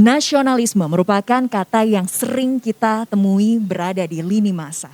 Nasionalisme merupakan kata yang sering kita temui berada di lini masa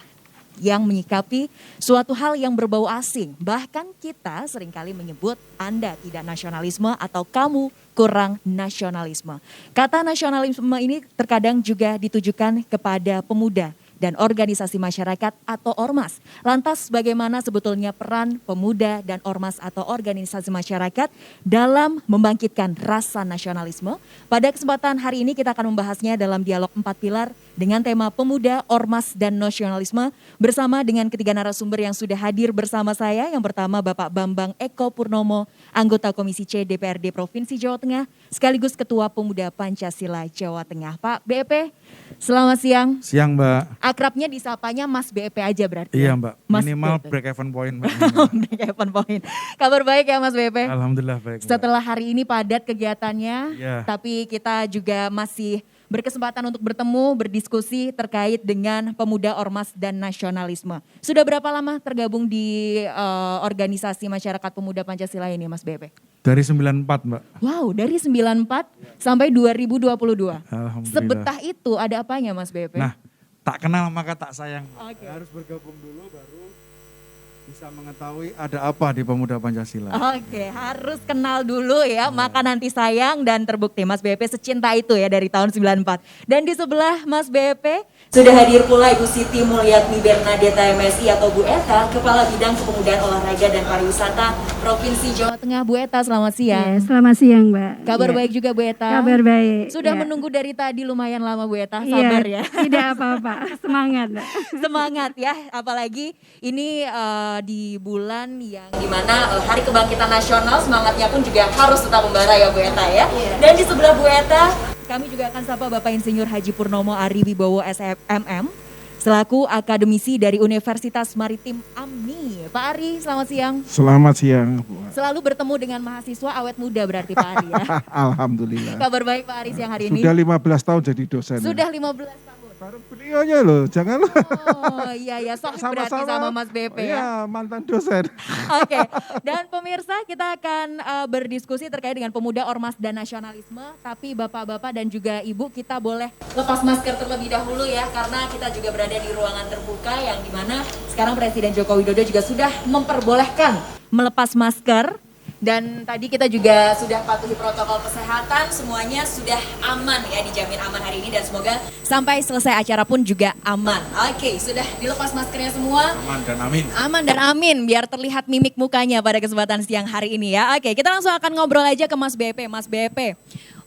yang menyikapi suatu hal yang berbau asing. Bahkan kita seringkali menyebut Anda tidak nasionalisme atau kamu kurang nasionalisme. Kata nasionalisme ini terkadang juga ditujukan kepada pemuda dan organisasi masyarakat atau ormas. Lantas bagaimana sebetulnya peran pemuda dan ormas atau organisasi masyarakat dalam membangkitkan rasa nasionalisme? Pada kesempatan hari ini kita akan membahasnya dalam dialog 4 pilar dengan tema pemuda, ormas, dan nasionalisme bersama dengan ketiga narasumber yang sudah hadir bersama saya. Yang pertama Bapak Bambang Eko Purnomo, anggota Komisi C DPRD Provinsi Jawa Tengah, sekaligus Ketua Pemuda Pancasila Jawa Tengah. Pak BEP, selamat siang. Siang Mbak. Akrabnya disapanya Mas BEP aja berarti. Iya Mbak, Mas minimal BEP. break even point Mbak. Break even point. Kabar baik ya Mas BEP? Alhamdulillah baik Mbak. Setelah hari ini padat kegiatannya, Ya. tapi kita juga masih berkesempatan untuk bertemu, berdiskusi terkait dengan pemuda, ormas, dan nasionalisme. Sudah berapa lama tergabung di organisasi masyarakat pemuda Pancasila ini Mas BEP? Dari 94 Mbak. Wow, dari 94 sampai 2022. Alhamdulillah. Sebetah itu ada apanya Mas BEP? Nah, tak kenal maka tak sayang. Oke. Harus bergabung dulu baru bisa mengetahui ada apa di Pemuda Pancasila. Oke, harus kenal dulu ya, maka nanti sayang, dan terbukti Mas BEP secinta itu ya dari tahun 94. Dan di sebelah Mas BEP sudah hadir pula Ibu Siti Mulyatni Bernadeta MSI atau Bu Eta, Kepala Bidang Kepemudaan Olahraga dan Pariwisata Provinsi Jawa Tengah. Bu Eta, selamat siang. Ya, selamat siang Mbak. Kabar Ya. baik juga Bu Eta? Kabar baik. Sudah ya. menunggu dari tadi lumayan lama Bu Eta, sabar ya. Tidak apa-apa, semangat Mbak. Semangat ya, apalagi ini di bulan yang dimana Hari Kebangkitan Nasional, semangatnya pun juga harus tetap membara ya Bu Eta ya. Dan di sebelah Bu Eta kami juga akan sapa Bapak Insinyur Haji Purnomo Ari Wibowo SMM selaku akademisi dari Universitas Maritim AMI. Pak Ari, selamat siang. Selamat siang. Selalu bertemu dengan mahasiswa awet muda berarti Pak Ari ya. Alhamdulillah. Kabar baik Pak Ari siang hari ini. Sudah 15 tahun jadi dosen. Sudah 15 tahun. Baru beliaunya loh, jangan lupa. Oh iya ya, sohib berarti sama Mas BP ya. Iya, mantan dosen. Oke, dan pemirsa kita akan berdiskusi terkait dengan pemuda, ormas, dan nasionalisme. Tapi bapak-bapak dan juga ibu kita boleh lepas masker terlebih dahulu ya. Karena kita juga berada di ruangan terbuka yang dimana sekarang Presiden Joko Widodo juga sudah memperbolehkan melepas masker. Dan tadi kita juga sudah patuhi protokol kesehatan, semuanya sudah aman ya, dijamin aman hari ini dan semoga sampai selesai acara pun juga aman. Oke, sudah dilepas maskernya semua. Aman dan amin. Aman dan amin, biar terlihat mimik mukanya pada kesempatan siang hari ini ya. Oke, kita langsung akan ngobrol aja ke Mas BP. Mas BP,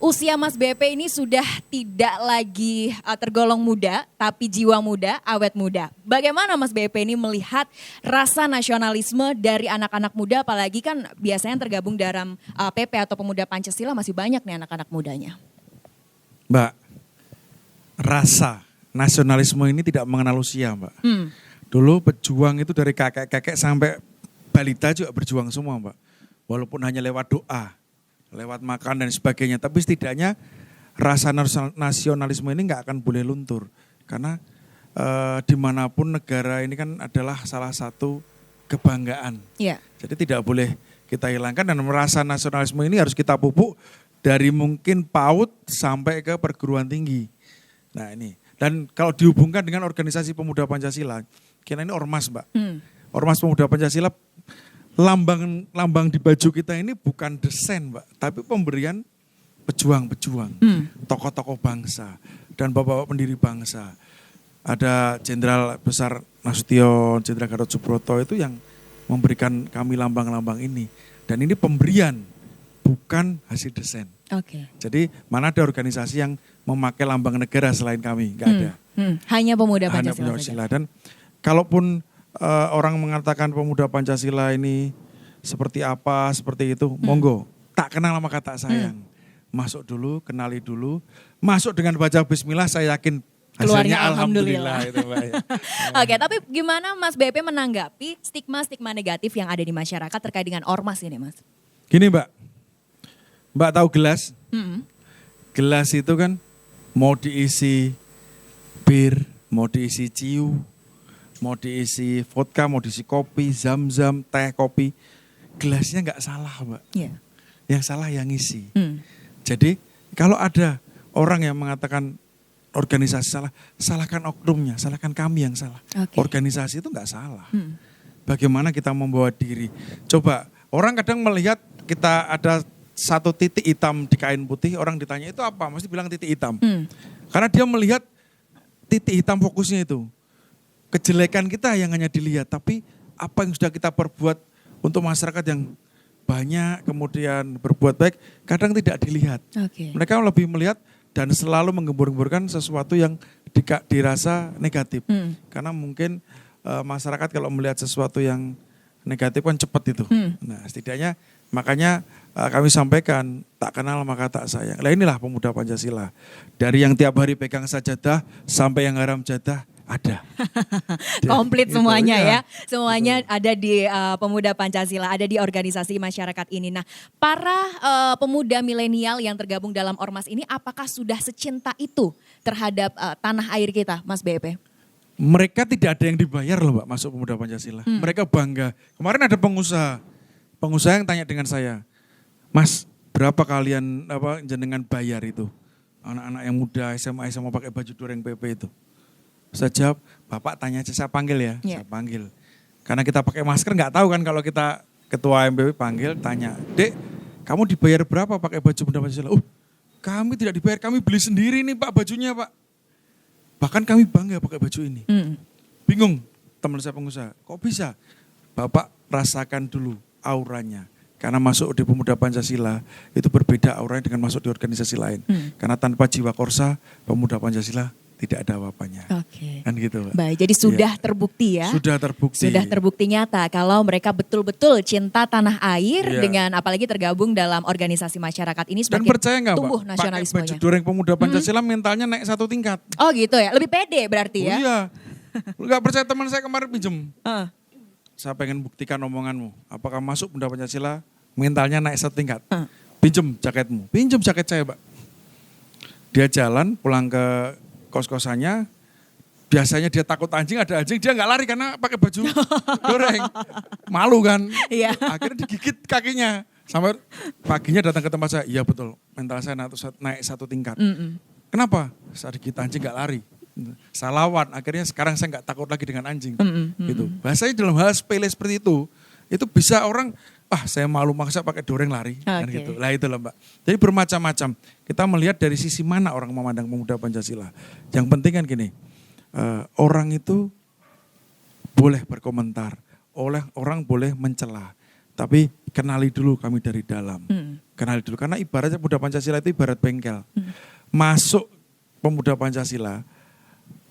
usia Mas BP ini sudah tidak lagi tergolong muda, tapi jiwa muda, awet muda. Bagaimana Mas BP ini melihat rasa nasionalisme dari anak-anak muda, apalagi kan biasanya tergabung dalam PP atau Pemuda Pancasila masih banyak nih anak-anak mudanya. Mbak, rasa nasionalisme ini tidak mengenal usia Mbak. Dulu pejuang itu dari kakek-kakek sampai balita juga berjuang semua Mbak. Walaupun hanya lewat doa, lewat makan dan sebagainya. Tapi setidaknya rasa nasionalisme ini nggak akan boleh luntur. Karena dimanapun negara ini kan adalah salah satu kebanggaan. Iya. Jadi tidak boleh kita hilangkan, dan merasa nasionalisme ini harus kita pupuk dari mungkin PAUD sampai ke perguruan tinggi. Nah ini, dan kalau dihubungkan dengan organisasi pemuda Pancasila, kira ini ormas Mbak. Ormas pemuda Pancasila, lambang di baju kita ini bukan desain Mbak, tapi pemberian pejuang-pejuang, tokoh-tokoh bangsa dan bapak-bapak pendiri bangsa. Ada Jenderal Besar Nasution, Jenderal Gatot Subroto itu yang memberikan kami lambang-lambang ini. Dan ini pemberian, bukan hasil desain. Oke. Jadi mana ada organisasi yang memakai lambang negara selain kami, nggak ada. Hanya Pemuda Hanya Pancasila Pancasila. saja. Dan kalaupun orang mengatakan Pemuda Pancasila ini seperti apa, seperti itu, monggo. Tak kenal sama kata sayang. Masuk dulu, kenali dulu. Masuk dengan baca bismillah, saya yakin Keluarnya hasilnya alhamdulillah. Itu, Mbak, ya. Oke, tapi gimana Mas BP menanggapi stigma-stigma negatif yang ada di masyarakat terkait dengan ormas ini Mas? Gini Mbak, Mbak tahu gelas? Mm-mm. Gelas itu kan mau diisi bir, mau diisi ciu, mau diisi vodka, mau diisi kopi, zam-zam, teh, kopi. Gelasnya nggak salah Mbak, Iya. yang salah yang isi. Hmm. Jadi kalau ada orang yang mengatakan organisasi salah, salahkan oknumnya, salahkan kami yang salah. Oke. Organisasi itu nggak salah. Bagaimana kita membawa diri. Coba orang kadang melihat kita ada satu titik hitam di kain putih, orang ditanya itu apa? Mesti bilang titik hitam. Karena dia melihat titik hitam fokusnya itu. Kejelekan kita yang hanya dilihat, tapi apa yang sudah kita perbuat untuk masyarakat yang banyak, kemudian berbuat baik, kadang tidak dilihat. Oke. Mereka lebih melihat dan selalu menggembur-gemburkan sesuatu yang dirasa negatif. Karena mungkin masyarakat kalau melihat sesuatu yang negatif kan cepat itu. Nah setidaknya makanya kami sampaikan tak kenal maka tak sayang. Nah inilah pemuda Pancasila. Dari yang tiap hari pegang sajadah sampai yang haram jadah ada. Komplit Gitu, semuanya iya. ya. Semuanya ada di Pemuda Pancasila, ada di organisasi masyarakat ini. Nah, para pemuda milenial yang tergabung dalam Ormas ini apakah sudah secinta itu terhadap tanah air kita, Mas BP? Mereka tidak ada yang dibayar loh Mbak masuk Pemuda Pancasila. Mereka bangga. Kemarin ada pengusaha yang tanya dengan saya, Mas berapa kalian jenengan bayar itu? Anak-anak yang muda SMA pakai baju Doreng PP itu. Saya jawab, Bapak tanya aja, saya panggil ya. Yeah. Saya panggil. Karena kita pakai masker nggak tahu kan kalau kita ketua MPP panggil, tanya, Dek kamu dibayar berapa pakai baju Pemuda Pancasila? Kami tidak dibayar, kami beli sendiri nih Pak bajunya Pak. Bahkan kami bangga pakai baju ini. Bingung teman saya pengusaha, kok bisa? Bapak rasakan dulu auranya. Karena masuk di Pemuda Pancasila itu berbeda auranya dengan masuk di organisasi lain. Karena tanpa jiwa korsa, Pemuda Pancasila tidak ada apa-apanya. Oke. Kan gitu Pak. Baik, jadi sudah terbukti ya. Sudah terbukti. Sudah terbukti nyata kalau mereka betul-betul cinta tanah air Iya. dengan apalagi tergabung dalam organisasi masyarakat ini Dan semakin percaya nggak Pak, tumbuh pakai nasionalismenya. baju Doreng Pemuda Pancasila mentalnya naik 1 tingkat. Oh gitu ya, lebih pede berarti ya. Oh iya. Lu gak percaya teman saya kemarin pinjem. Heeh. Saya pengen buktikan omonganmu. Apakah masuk Pemuda Pancasila mentalnya naik 1 tingkat. Pinjem jaketmu. Pinjem jaket saya Pak. Dia jalan pulang ke kos-kosannya. Biasanya dia takut anjing, ada anjing, dia nggak lari karena pakai baju doreng. Malu kan. Iya. Akhirnya digigit kakinya. Sampai paginya datang ke tempat saya, iya betul, mental saya naik 1 tingkat. Kenapa? Saat digigit anjing nggak lari. Saya lawan, akhirnya sekarang saya nggak takut lagi dengan anjing. Gitu. Bahasanya dalam hal sepele seperti itu bisa orang, saya malu maksa pakai doreng lari. Kan Oke. gitu. Lah itulah Mbak. Jadi bermacam-macam. Kita melihat dari sisi mana orang memandang Pemuda Pancasila. Yang penting kan gini, orang itu boleh berkomentar, orang boleh mencela, tapi kenali dulu kami dari dalam. Kenali dulu, karena ibaratnya Pemuda Pancasila itu ibarat bengkel. Masuk Pemuda Pancasila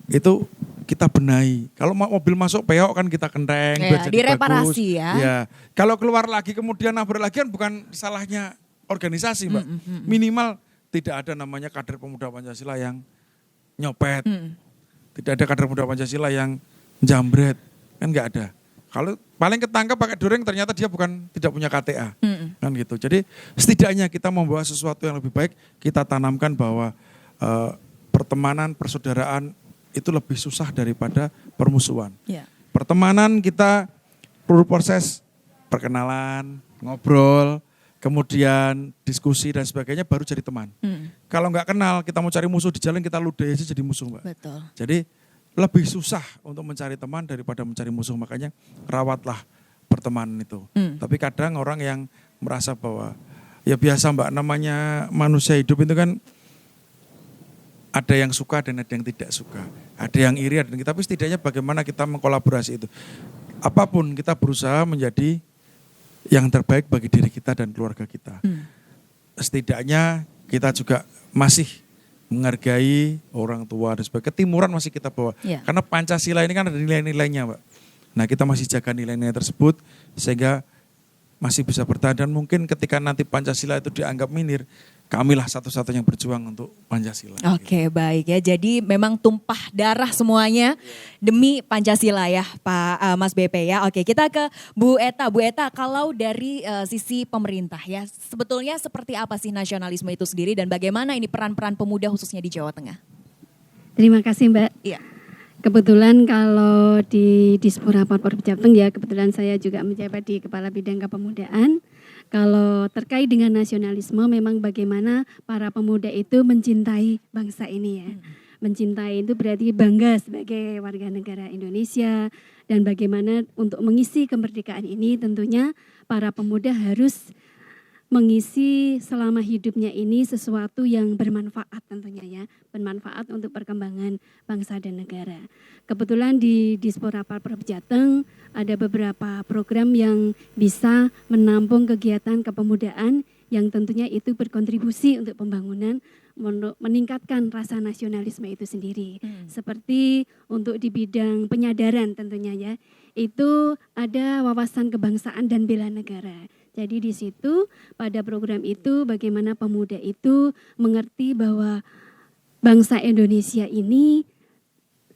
itu kita benahi. Kalau mobil masuk peok kan kita kenteng, Ya, biar jadi direparasi bagus. ya. Kalau keluar lagi kemudian nabrak lagi kan bukan salahnya organisasi Mbak. Minimal tidak ada namanya kader Pemuda Pancasila yang nyopet. Tidak ada kader Pemuda Pancasila yang jambret, kan nggak ada. Kalau paling ketangkap pakai doreng ternyata dia tidak punya KTA, kan gitu. Jadi setidaknya kita membawa sesuatu yang lebih baik, kita tanamkan bahwa pertemanan, persaudaraan itu lebih susah daripada permusuhan. Ya. Pertemanan kita perlu proses perkenalan, ngobrol, kemudian diskusi dan sebagainya baru jadi teman. Kalau nggak kenal, kita mau cari musuh di jalan kita ludahi aja jadi musuh Mbak. Betul. Jadi lebih susah untuk mencari teman daripada mencari musuh. Makanya rawatlah pertemanan itu. Tapi kadang orang yang merasa bahwa ya biasa Mbak, namanya manusia hidup itu kan ada yang suka dan ada yang tidak suka. Ada yang iri, ada yang tapi setidaknya bagaimana kita mengkolaborasi itu. Apapun kita berusaha menjadi yang terbaik bagi diri kita dan keluarga kita. Setidaknya kita juga masih menghargai orang tua dan sebagainya. Ketimuran masih kita bawa. Ya. Karena Pancasila ini kan ada nilai-nilainya Mbak. Nah kita masih jaga nilai-nilai tersebut sehingga masih bisa bertahan. Dan mungkin ketika nanti Pancasila itu dianggap minir, kamilah satu-satunya yang berjuang untuk Pancasila. Oke, baik ya. Jadi memang tumpah darah semuanya demi Pancasila ya, Pak Mas BP ya. Oke, kita ke Bu Eta. Bu Eta, kalau dari sisi pemerintah ya, sebetulnya seperti apa sih nasionalisme itu sendiri dan bagaimana ini peran-peran pemuda khususnya di Jawa Tengah? Terima kasih Mbak. Iya. Kebetulan kalau di Dispora Porpor Jateng ya, kebetulan saya juga menjabat di Kepala Bidang Kepemudaan. Kalau terkait dengan nasionalisme, memang bagaimana para pemuda itu mencintai bangsa ini ya. Mencintai itu berarti bangga sebagai warga negara Indonesia, dan bagaimana untuk mengisi kemerdekaan ini tentunya para pemuda harus mengisi selama hidupnya ini sesuatu yang bermanfaat tentunya ya, bermanfaat untuk perkembangan bangsa dan negara. Kebetulan di Dispora Parprov Jateng ada beberapa program yang bisa menampung kegiatan kepemudaan yang tentunya itu berkontribusi untuk pembangunan, meningkatkan rasa nasionalisme itu sendiri. Seperti untuk di bidang penyadaran tentunya ya, itu ada wawasan kebangsaan dan bela negara. Jadi di situ pada program itu bagaimana pemuda itu mengerti bahwa bangsa Indonesia ini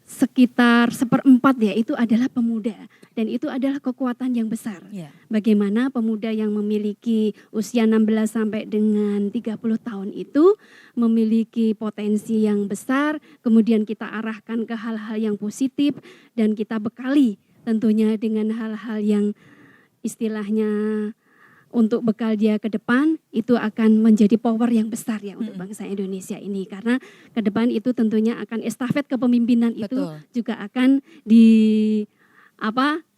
sekitar 1/4 ya itu adalah pemuda, dan itu adalah kekuatan yang besar. Bagaimana pemuda yang memiliki usia 16 sampai dengan 30 tahun itu memiliki potensi yang besar, kemudian kita arahkan ke hal-hal yang positif dan kita bekali tentunya dengan hal-hal yang istilahnya untuk bekal dia ke depan, itu akan menjadi power yang besar ya untuk bangsa Indonesia ini. Karena ke depan itu tentunya akan estafet kepemimpinan itu juga akan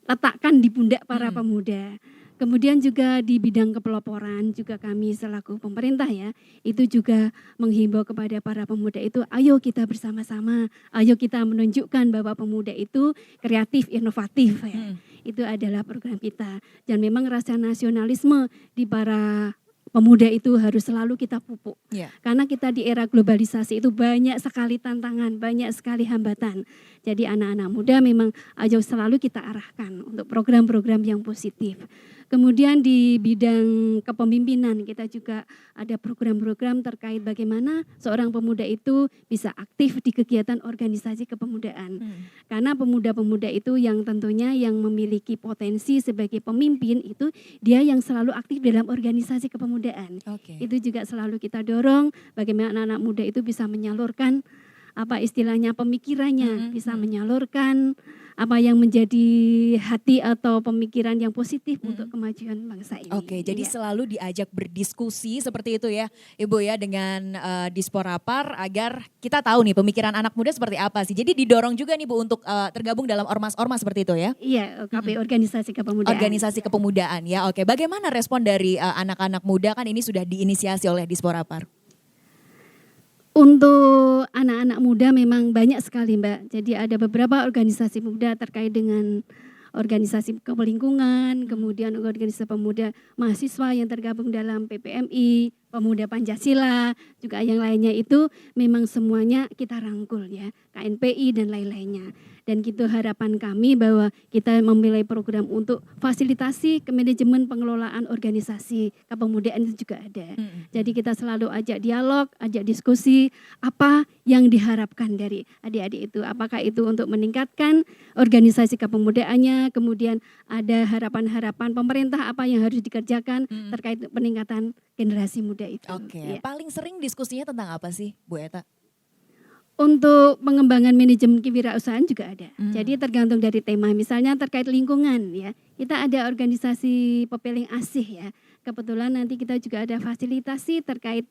letakkan di pundak para pemuda. Kemudian juga di bidang kepeloporan juga kami selaku pemerintah ya, itu juga menghimbau kepada para pemuda itu, ayo kita bersama-sama, ayo kita menunjukkan bahwa pemuda itu kreatif, inovatif ya. Itu adalah program kita. Dan memang rasa nasionalisme di para pemuda itu harus selalu kita pupuk. Karena kita di era globalisasi itu banyak sekali tantangan, banyak sekali hambatan. Jadi anak-anak muda memang ayo selalu kita arahkan untuk program-program yang positif. Kemudian di bidang kepemimpinan kita juga ada program-program terkait bagaimana seorang pemuda itu bisa aktif di kegiatan organisasi kepemudaan. Karena pemuda-pemuda itu yang tentunya yang memiliki potensi sebagai pemimpin itu dia yang selalu aktif dalam organisasi kepemudaan. Itu juga selalu kita dorong bagaimana anak muda itu bisa menyalurkan apa istilahnya pemikirannya, bisa menyalurkan apa yang menjadi hati atau pemikiran yang positif untuk kemajuan bangsa ini. Jadi selalu diajak berdiskusi seperti itu ya Ibu ya dengan Disporapar agar kita tahu nih pemikiran anak muda seperti apa sih. Jadi didorong juga nih Bu untuk tergabung dalam ormas-ormas seperti itu ya? Iya, OKP organisasi kepemudaan. Organisasi kepemudaan ya, Bagaimana respon dari anak-anak muda, kan ini sudah diinisiasi oleh Disporapar? Untuk anak-anak muda memang banyak sekali Mbak. Jadi ada beberapa organisasi muda terkait dengan organisasi kelingkungan, kemudian organisasi pemuda mahasiswa yang tergabung dalam PPMI, Pemuda Pancasila, juga yang lainnya itu memang semuanya kita rangkul ya, KNPI dan lain-lainnya. Dan gitu harapan kami bahwa kita memilih program untuk fasilitasi ke manajemen pengelolaan organisasi kepemudaan itu juga ada. Jadi kita selalu ajak dialog, ajak diskusi apa yang diharapkan dari adik-adik itu. Apakah itu untuk meningkatkan organisasi kepemudaannya, kemudian ada harapan-harapan pemerintah apa yang harus dikerjakan terkait peningkatan generasi muda itu. Ya. Paling sering diskusinya tentang apa sih Bu Eta? Untuk pengembangan manajemen kewirausahaan juga ada. Jadi tergantung dari tema. Misalnya terkait lingkungan ya. Kita ada organisasi Pepeling Asih ya. Kebetulan nanti kita juga ada fasilitasi terkait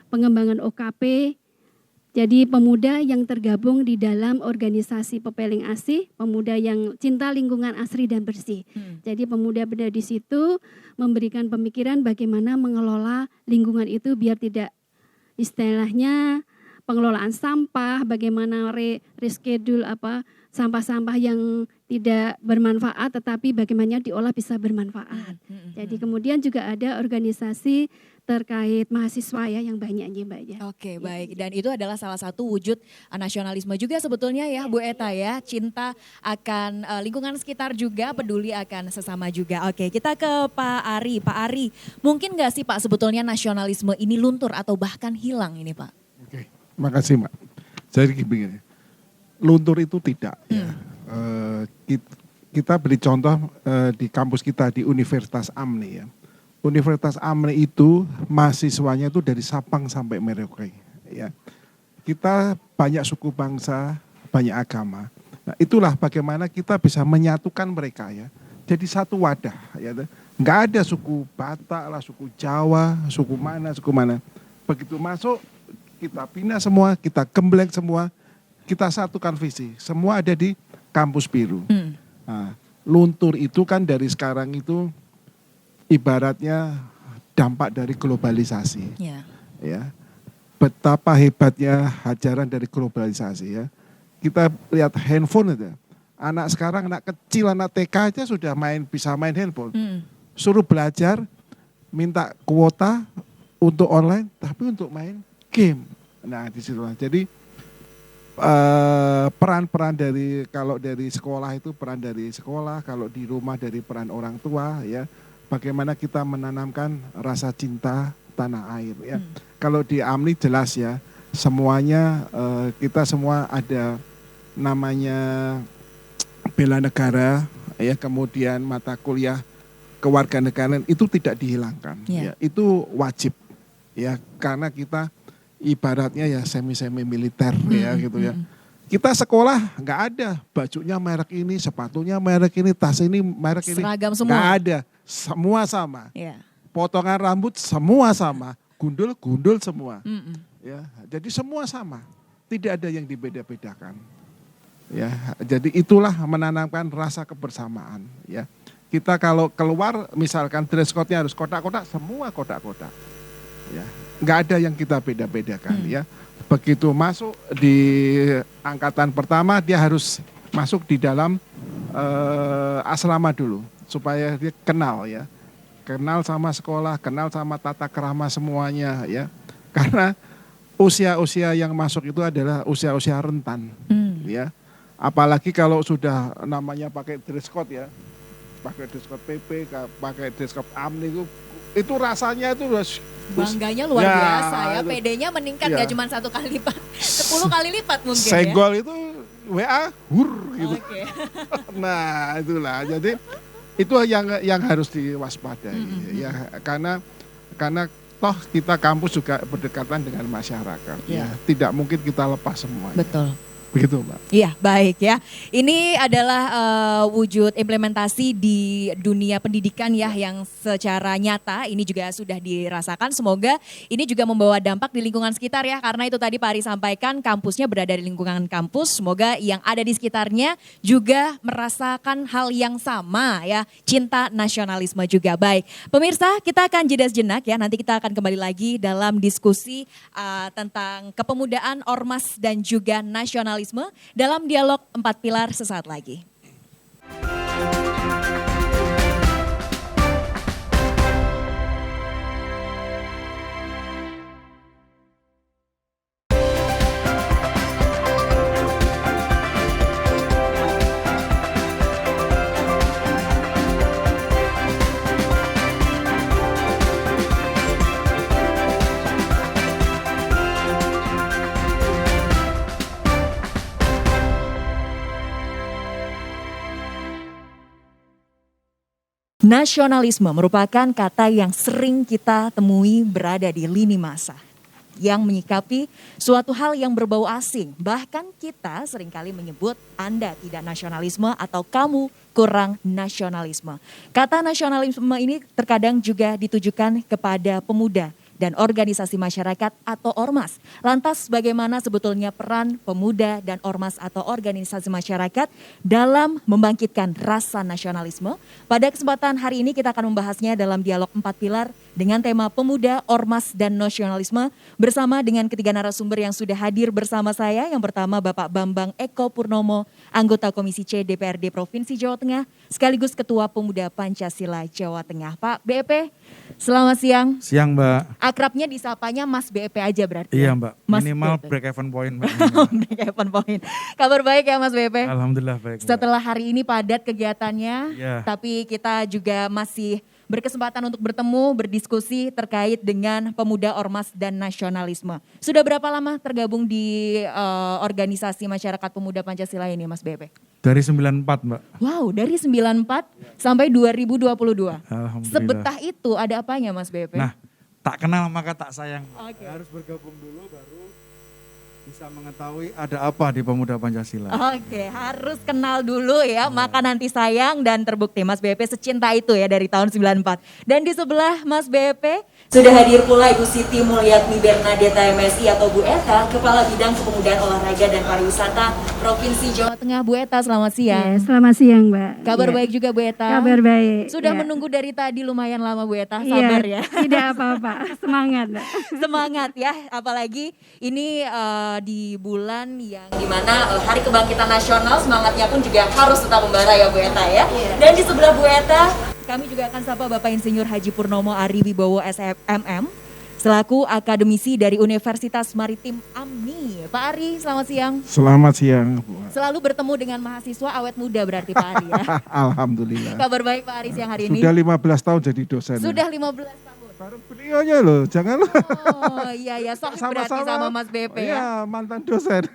pengembangan OKP. Jadi pemuda yang tergabung di dalam organisasi Pepeling Asih, pemuda yang cinta lingkungan asri dan bersih. Jadi pemuda berada di situ memberikan pemikiran bagaimana mengelola lingkungan itu biar tidak istilahnya pengelolaan sampah, bagaimana reschedule sampah-sampah yang tidak bermanfaat tetapi bagaimana diolah bisa bermanfaat. Jadi kemudian juga ada organisasi terkait mahasiswa ya yang banyaknya Mbak ya. Baik. Dan itu adalah salah satu wujud nasionalisme juga sebetulnya ya Bu Eta ya. Cinta akan lingkungan sekitar juga, peduli akan sesama juga. Kita ke Pak Ari. Pak Ari, mungkin nggak sih Pak sebetulnya nasionalisme ini luntur atau bahkan hilang ini Pak? Makasih Mbak. Jadi begini, luntur itu tidak ya. Kita beri contoh di kampus kita di Universitas Amni ya. Universitas Amni itu mahasiswanya itu dari Sabang sampai Merauke ya. Kita banyak suku bangsa, banyak agama. Nah, itulah bagaimana kita bisa menyatukan mereka ya. jadi satu wadah. Ya, nggak ada suku Batak lah, suku Jawa, suku mana. Begitu masuk, kita bina semua, kita gembleng semua, kita satukan visi. Semua ada di Kampus Biru. Nah, Luntur itu kan dari sekarang itu ibaratnya dampak dari globalisasi. Ya, betapa hebatnya ajaran dari globalisasi ya. Kita lihat handphone itu. Anak sekarang, anak kecil, anak TK aja sudah bisa main handphone. Suruh belajar, minta kuota untuk online, tapi untuk main game. Nah, disitulah. Jadi peran-peran dari, kalau dari sekolah itu peran dari sekolah, kalau di rumah dari peran orang tua ya. Bagaimana kita menanamkan rasa cinta tanah air ya. Kalau di AMNI jelas ya, semuanya kita semua ada namanya bela negara ya, kemudian mata kuliah kewarganegaraan itu tidak dihilangkan ya, itu wajib ya, karena kita ibaratnya ya semi militer ya gitu ya. Kita sekolah nggak ada bajunya merek ini, sepatunya merek ini, tas ini merek ini, seragam semua, nggak ada, semua sama. Potongan rambut semua sama, gundul semua. Ya, jadi semua sama, tidak ada yang dibeda-bedakan. Ya, jadi itulah menanamkan rasa kebersamaan. Ya, kita kalau keluar misalkan dress code-nya harus kotak-kotak, semua kotak-kotak. Ya, nggak ada yang kita beda-bedakan. Ya, begitu masuk di angkatan pertama dia harus masuk di dalam asrama dulu supaya dia kenal ya. Kenal sama sekolah, kenal sama tata krama semuanya ya. Karena usia-usia yang masuk itu adalah usia-usia rentan. Ya. Apalagi kalau sudah namanya pakai dress code ya. Pakai dress code PP, pakai dress code AMNI itu rasanya itu bangganya luar biasa ya. PD-nya meningkat gak cuma 1 kali lipat, 10 kali lipat mungkin. Senggol itu WA gitu. Nah, itulah. Jadi itu yang harus diwaspadai ya, karena toh kita kampus juga berdekatan dengan masyarakat ya. Tidak mungkin kita lepas semua. Betul. Begitu, Mbak. Iya, baik ya. Ini adalah wujud implementasi di dunia pendidikan ya, yang secara nyata ini juga sudah dirasakan. Semoga ini juga membawa dampak di lingkungan sekitar ya, karena itu tadi Pak Ari sampaikan kampusnya berada di lingkungan kampus. Semoga yang ada di sekitarnya juga merasakan hal yang sama ya, cinta nasionalisme juga. Baik, pemirsa, kita akan jeda sejenak ya. Nanti kita akan kembali lagi dalam diskusi tentang kepemudaan, ormas dan juga nasionalisme dalam dialog 4 pilar sesaat lagi. Nasionalisme merupakan kata yang sering kita temui berada di lini masa, yang menyikapi suatu hal yang berbau asing. Bahkan kita seringkali menyebut Anda tidak nasionalisme atau kamu kurang nasionalisme. Kata nasionalisme ini terkadang juga ditujukan kepada pemuda dan organisasi masyarakat atau ormas. Lantas bagaimana sebetulnya peran pemuda dan ormas atau organisasi masyarakat dalam membangkitkan rasa nasionalisme? Pada kesempatan hari ini kita akan membahasnya dalam dialog 4 pilar dengan tema pemuda, ormas, dan nasionalisme bersama dengan ketiga narasumber yang sudah hadir bersama saya. Yang pertama Bapak Bambang Eko Purnomo, anggota Komisi C DPRD Provinsi Jawa Tengah, sekaligus Ketua Pemuda Pancasila Jawa Tengah. Pak BEP, selamat siang. Siang, Mbak. Akrabnya disapanya Mas BEP aja berarti. Iya, Mbak. Mas Minimal BEP. break even point, Mbak. Break even point. Kabar baik ya Mas BEP? Alhamdulillah baik, Mbak. Setelah hari ini padat kegiatannya, tapi kita juga masih berkesempatan untuk bertemu, berdiskusi terkait dengan pemuda, ormas, dan nasionalisme. Sudah berapa lama tergabung di organisasi masyarakat pemuda Pancasila ini Mas BEP? Dari 94, Mbak. Wow, dari 94 sampai 2022. Alhamdulillah. Sebetah itu ada apanya Mas BEP? Nah, tak kenal maka tak sayang. Oke. Harus bergabung dulu baru bisa mengetahui ada apa di Pemuda Pancasila. Oke, harus kenal dulu ya, maka nanti sayang, dan terbukti Mas BP secinta itu ya dari tahun 94. Dan di sebelah Mas BP sudah hadir pula Ibu Siti Mulyatmi Bernadetta MSI atau Bu Eta, Kepala Bidang Kepemudaan Olahraga dan Pariwisata Provinsi Jawa Tengah. Bu Eta, selamat siang. Ya, selamat siang, Mbak. Kabar Ya. baik juga Bu Eta? Kabar baik. Sudah ya. menunggu dari tadi lumayan lama Bu Eta, sabar ya. Tidak apa-apa, semangat, Mbak. Semangat ya, apalagi ini di bulan yang dimana Hari Kebangkitan Nasional, semangatnya pun juga harus tetap membara ya Bu Eta ya. Dan di sebelah Bu Eta kami juga akan sapa Bapak Insinyur Haji Purnomo Ari Wibowo SMM selaku akademisi dari Universitas Maritim AMNI. Pak Ari, selamat siang. Selamat siang. Bu. Selalu bertemu dengan mahasiswa awet muda berarti Pak Ari ya. Alhamdulillah. Kabar baik Pak Ari siang hari ini. Sudah 15 tahun jadi dosen. Sudah 15 tahun. Baru beliaunya loh, jangan Oh iya sohib berarti sama Mas BP ya. Iya, mantan dosen.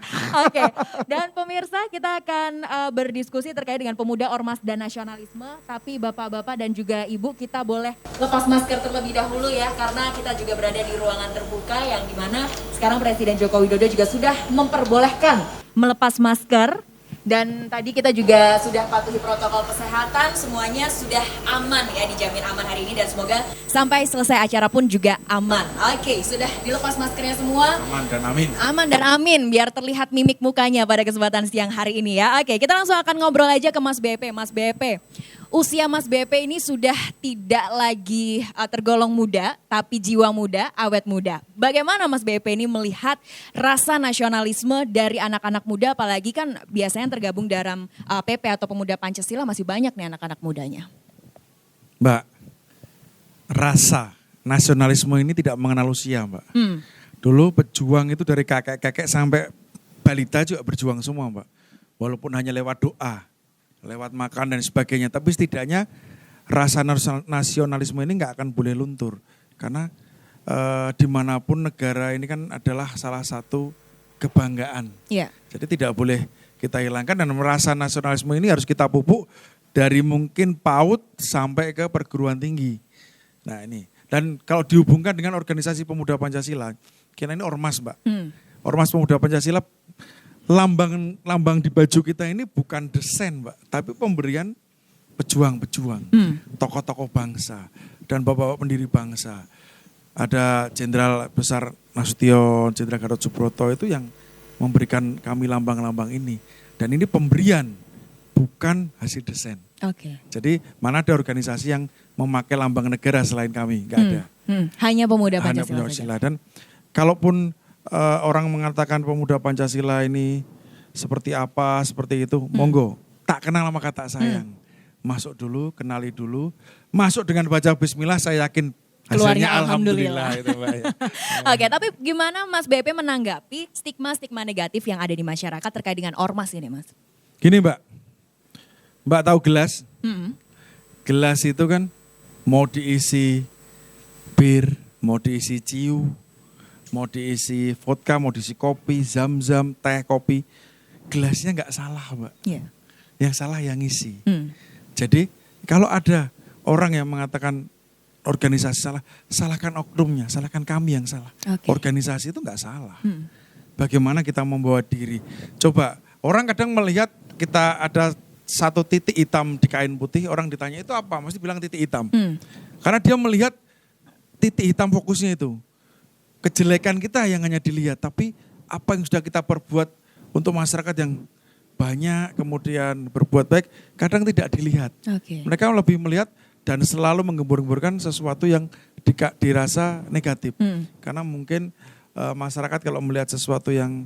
Oke, dan pemirsa kita akan berdiskusi terkait dengan pemuda ormas dan nasionalisme. Tapi bapak-bapak dan juga ibu, kita boleh lepas masker terlebih dahulu ya, karena kita juga berada di ruangan terbuka yang dimana sekarang Presiden Joko Widodo juga sudah memperbolehkan melepas masker. Dan tadi kita juga sudah patuhi protokol kesehatan, semuanya sudah aman ya, dijamin aman hari ini, dan semoga sampai selesai acara pun juga aman. Oke, sudah dilepas maskernya semua. Aman dan amin. Aman dan amin, biar terlihat mimik mukanya pada kesempatan siang hari ini ya. Oke, kita langsung akan ngobrol aja ke Mas BP. Mas BP, usia Mas BP ini sudah tidak lagi tergolong muda, tapi jiwa muda, awet muda. Bagaimana Mas BP ini melihat rasa nasionalisme dari anak-anak muda, apalagi kan biasanya tergabung dalam PP atau Pemuda Pancasila, masih banyak nih anak-anak mudanya. Mbak, rasa nasionalisme ini tidak mengenal usia, Mbak. Dulu pejuang itu dari kakek-kakek sampai balita juga berjuang semua, Mbak. Walaupun hanya lewat doa, lewat makan dan sebagainya. Tapi setidaknya rasa nasionalisme ini nggak akan boleh luntur. Karena dimanapun negara ini kan adalah salah satu kebanggaan. Iya. Jadi tidak boleh kita hilangkan, dan rasa nasionalisme ini harus kita pupuk dari mungkin PAUD sampai ke perguruan tinggi. Nah ini, dan kalau dihubungkan dengan organisasi Pemuda Pancasila, kira ini ormas Mbak. Ormas Pemuda Pancasila, lambang di baju kita ini bukan desain Mbak, tapi pemberian pejuang-pejuang, tokoh-tokoh bangsa dan bapak-bapak pendiri bangsa. Ada Jenderal Besar Nasution, Jenderal Gatot Subroto itu yang memberikan kami lambang-lambang ini. Dan ini pemberian, bukan hasil desain. Oke. Jadi mana ada organisasi yang memakai lambang negara selain kami, nggak ada. Hanya Pemuda Hanya Pancasila Pancasila. saja. Dan kalaupun orang mengatakan Pemuda Pancasila ini seperti apa, seperti itu, monggo. Tak kenal sama kata sayang. Masuk dulu, kenali dulu. Masuk dengan baca bismillah, saya yakin Keluarnya hasilnya alhamdulillah. itu, Mbak, ya. Oke, tapi gimana Mas BP menanggapi stigma-stigma negatif yang ada di masyarakat terkait dengan ormas ini, Mas? Gini Mbak, Mbak tahu gelas? Mm-mm. Gelas itu kan mau diisi bir, mau diisi ciu, mau diisi vodka, mau diisi kopi, zam-zam, teh, kopi. Gelasnya nggak salah Mbak, Iya. yang salah yang isi. Hmm. Jadi kalau ada orang yang mengatakan organisasi salah, salahkan oknumnya, salahkan kami yang salah. Oke. Organisasi itu nggak salah. Bagaimana kita membawa diri. Coba, orang kadang melihat kita ada satu titik hitam di kain putih, orang ditanya itu apa? Mesti bilang titik hitam. Karena dia melihat titik hitam fokusnya itu. Kejelekan kita yang hanya dilihat, tapi apa yang sudah kita perbuat untuk masyarakat yang banyak, kemudian berbuat baik, kadang tidak dilihat. Oke. Mereka lebih melihat dan selalu menggembur-gemburkan sesuatu yang dirasa negatif. Karena mungkin masyarakat kalau melihat sesuatu yang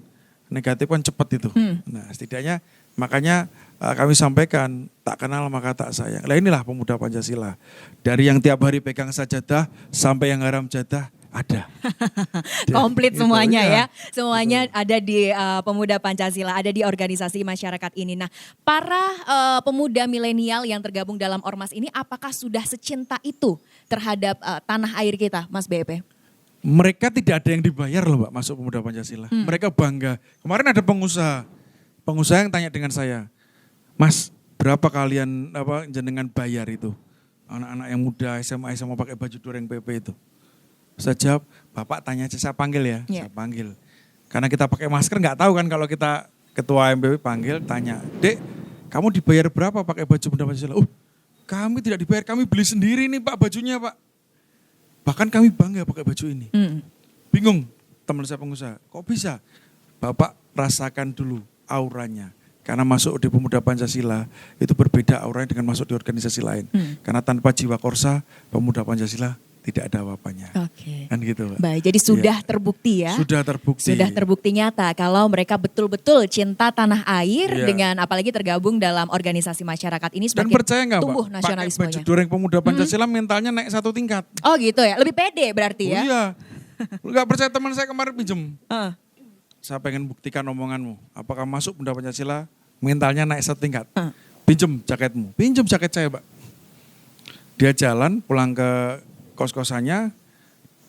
negatif kan cepat itu. Nah setidaknya makanya kami sampaikan tak kenal maka tak sayang. Nah inilah Pemuda Pancasila. Dari yang tiap hari pegang sajadah sampai yang haram jadah ada. Komplit Gitu, semuanya iya. ya. Semuanya ada di Pemuda Pancasila, ada di organisasi masyarakat ini. Nah, para pemuda milenial yang tergabung dalam ormas ini apakah sudah secinta itu terhadap tanah air kita, Mas BP? Mereka tidak ada yang dibayar loh Mbak masuk Pemuda Pancasila. Mereka bangga. Kemarin ada pengusaha yang tanya dengan saya, Mas berapa kalian jenengan bayar itu? Anak-anak yang muda SMA pakai baju doreng PP itu. Saya jawab, Bapak tanya aja, saya panggil ya. Yeah. Saya panggil. Karena kita pakai masker nggak tahu kan kalau kita ketua MPW panggil tanya, "Dek, kamu dibayar berapa pakai baju Pemuda Pancasila?" Kami tidak dibayar, kami beli sendiri nih Pak bajunya Pak. Bahkan kami bangga pakai baju ini. Bingung teman saya pengusaha, kok bisa? Bapak rasakan dulu auranya. Karena masuk di Pemuda Pancasila itu berbeda auranya dengan masuk di organisasi lain. Karena tanpa jiwa korsa, Pemuda Pancasila tidak ada apa-apanya. Oke. Kan gitu Pak. Baik, jadi sudah terbukti ya. Sudah terbukti. Sudah terbukti nyata kalau mereka betul-betul cinta tanah air Iya. dengan apalagi tergabung dalam organisasi masyarakat ini Dan sebagai percaya nggak tumbuh Pak, pakai nasionalismenya. baju doreng Pemuda Pancasila mentalnya naik 1 tingkat. Oh gitu ya, lebih pede berarti ya. Iya. Lu nggak percaya teman saya kemarin pinjem. Heeh. Saya pengen buktikan omonganmu. Apakah masuk Pemuda Pancasila mentalnya naik 1 tingkat. Pinjem jaketmu. Pinjem jaket saya Pak. Dia jalan pulang ke kos-kosannya.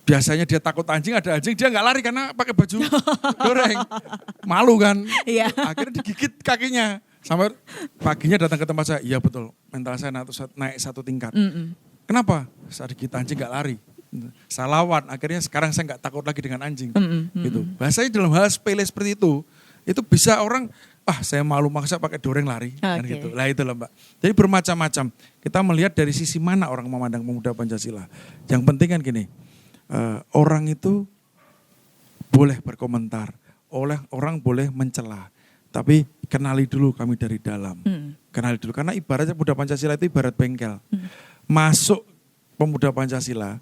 Biasanya dia takut anjing, ada anjing. Dia nggak lari karena pakai baju doreng. Malu kan. Iya. Akhirnya digigit kakinya. Sampai paginya datang ke tempat saya. Iya betul, mental saya naik 1 tingkat. Kenapa? Saat digigit anjing nggak lari. Saya lawan, akhirnya sekarang saya nggak takut lagi dengan anjing. Gitu. Bahasanya dalam hal sepele seperti itu bisa orang, saya malu maksa pakai doreng lari. Kan Oke. gitu. Lah itu loh Mbak. Jadi bermacam-macam. Kita melihat dari sisi mana orang memandang Pemuda Pancasila. Yang penting kan gini, orang itu boleh berkomentar, orang boleh mencela. Tapi kenali dulu kami dari dalam. Kenali dulu, karena ibaratnya Pemuda Pancasila itu ibarat bengkel. Masuk Pemuda Pancasila,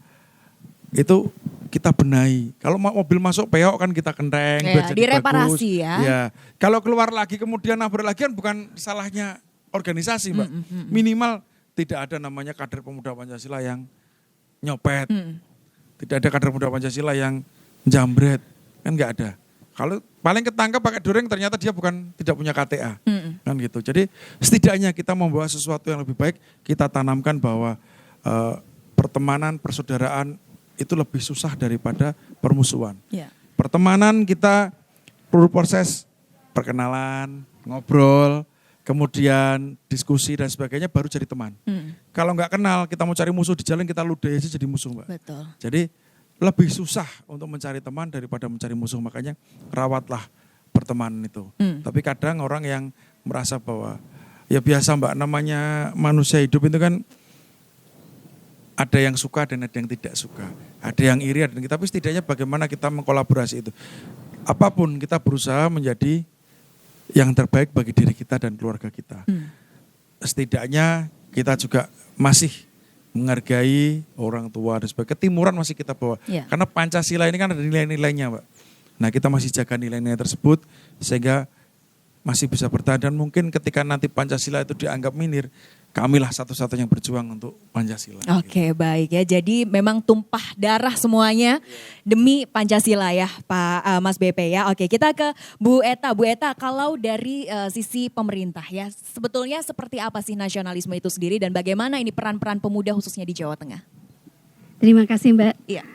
itu kita benahi. Kalau mobil masuk peok kan kita kenteng, biar jadi direparasi bagus. ya. Ya. Kalau keluar lagi kemudian nabrak lagi kan bukan salahnya organisasi Mbak. Minimal tidak ada namanya kader Pemuda Pancasila yang nyopet. Tidak ada kader Pemuda Pancasila yang jambret. Kan nggak ada. Kalau paling ketangkap pakai doreng ternyata dia tidak punya KTA. Kan gitu. Jadi setidaknya kita membawa sesuatu yang lebih baik, kita tanamkan bahwa pertemanan, persaudaraan itu lebih susah daripada permusuhan. Ya. Pertemanan kita perlu proses perkenalan, ngobrol, kemudian diskusi dan sebagainya baru jadi teman. Kalau nggak kenal, kita mau cari musuh di jalan, kita ludahi aja jadi musuh Mbak. Betul. Jadi lebih susah untuk mencari teman daripada mencari musuh. Makanya rawatlah pertemanan itu. Tapi kadang orang yang merasa bahwa ya biasa Mbak, namanya manusia hidup itu kan ada yang suka dan ada yang tidak suka. Ada yang iri, tapi setidaknya bagaimana kita mengkolaborasi itu. Apapun kita berusaha menjadi yang terbaik bagi diri kita dan keluarga kita. Setidaknya kita juga masih menghargai orang tua dan sebagainya. Ketimuran masih kita bawa. Ya. Karena Pancasila ini kan ada nilai-nilainya Mbak. Nah kita masih jaga nilai-nilai tersebut sehingga masih bisa bertahan. Dan mungkin ketika nanti Pancasila itu dianggap minir, kamilah satu-satunya yang berjuang untuk Pancasila. Oke, baik ya. Jadi memang tumpah darah semuanya demi Pancasila ya Pak Mas BP ya. Oke, kita ke Bu Eta. Bu Eta, kalau dari sisi pemerintah ya, sebetulnya seperti apa sih nasionalisme itu sendiri dan bagaimana ini peran-peran pemuda khususnya di Jawa Tengah? Terima kasih Mbak. Iya.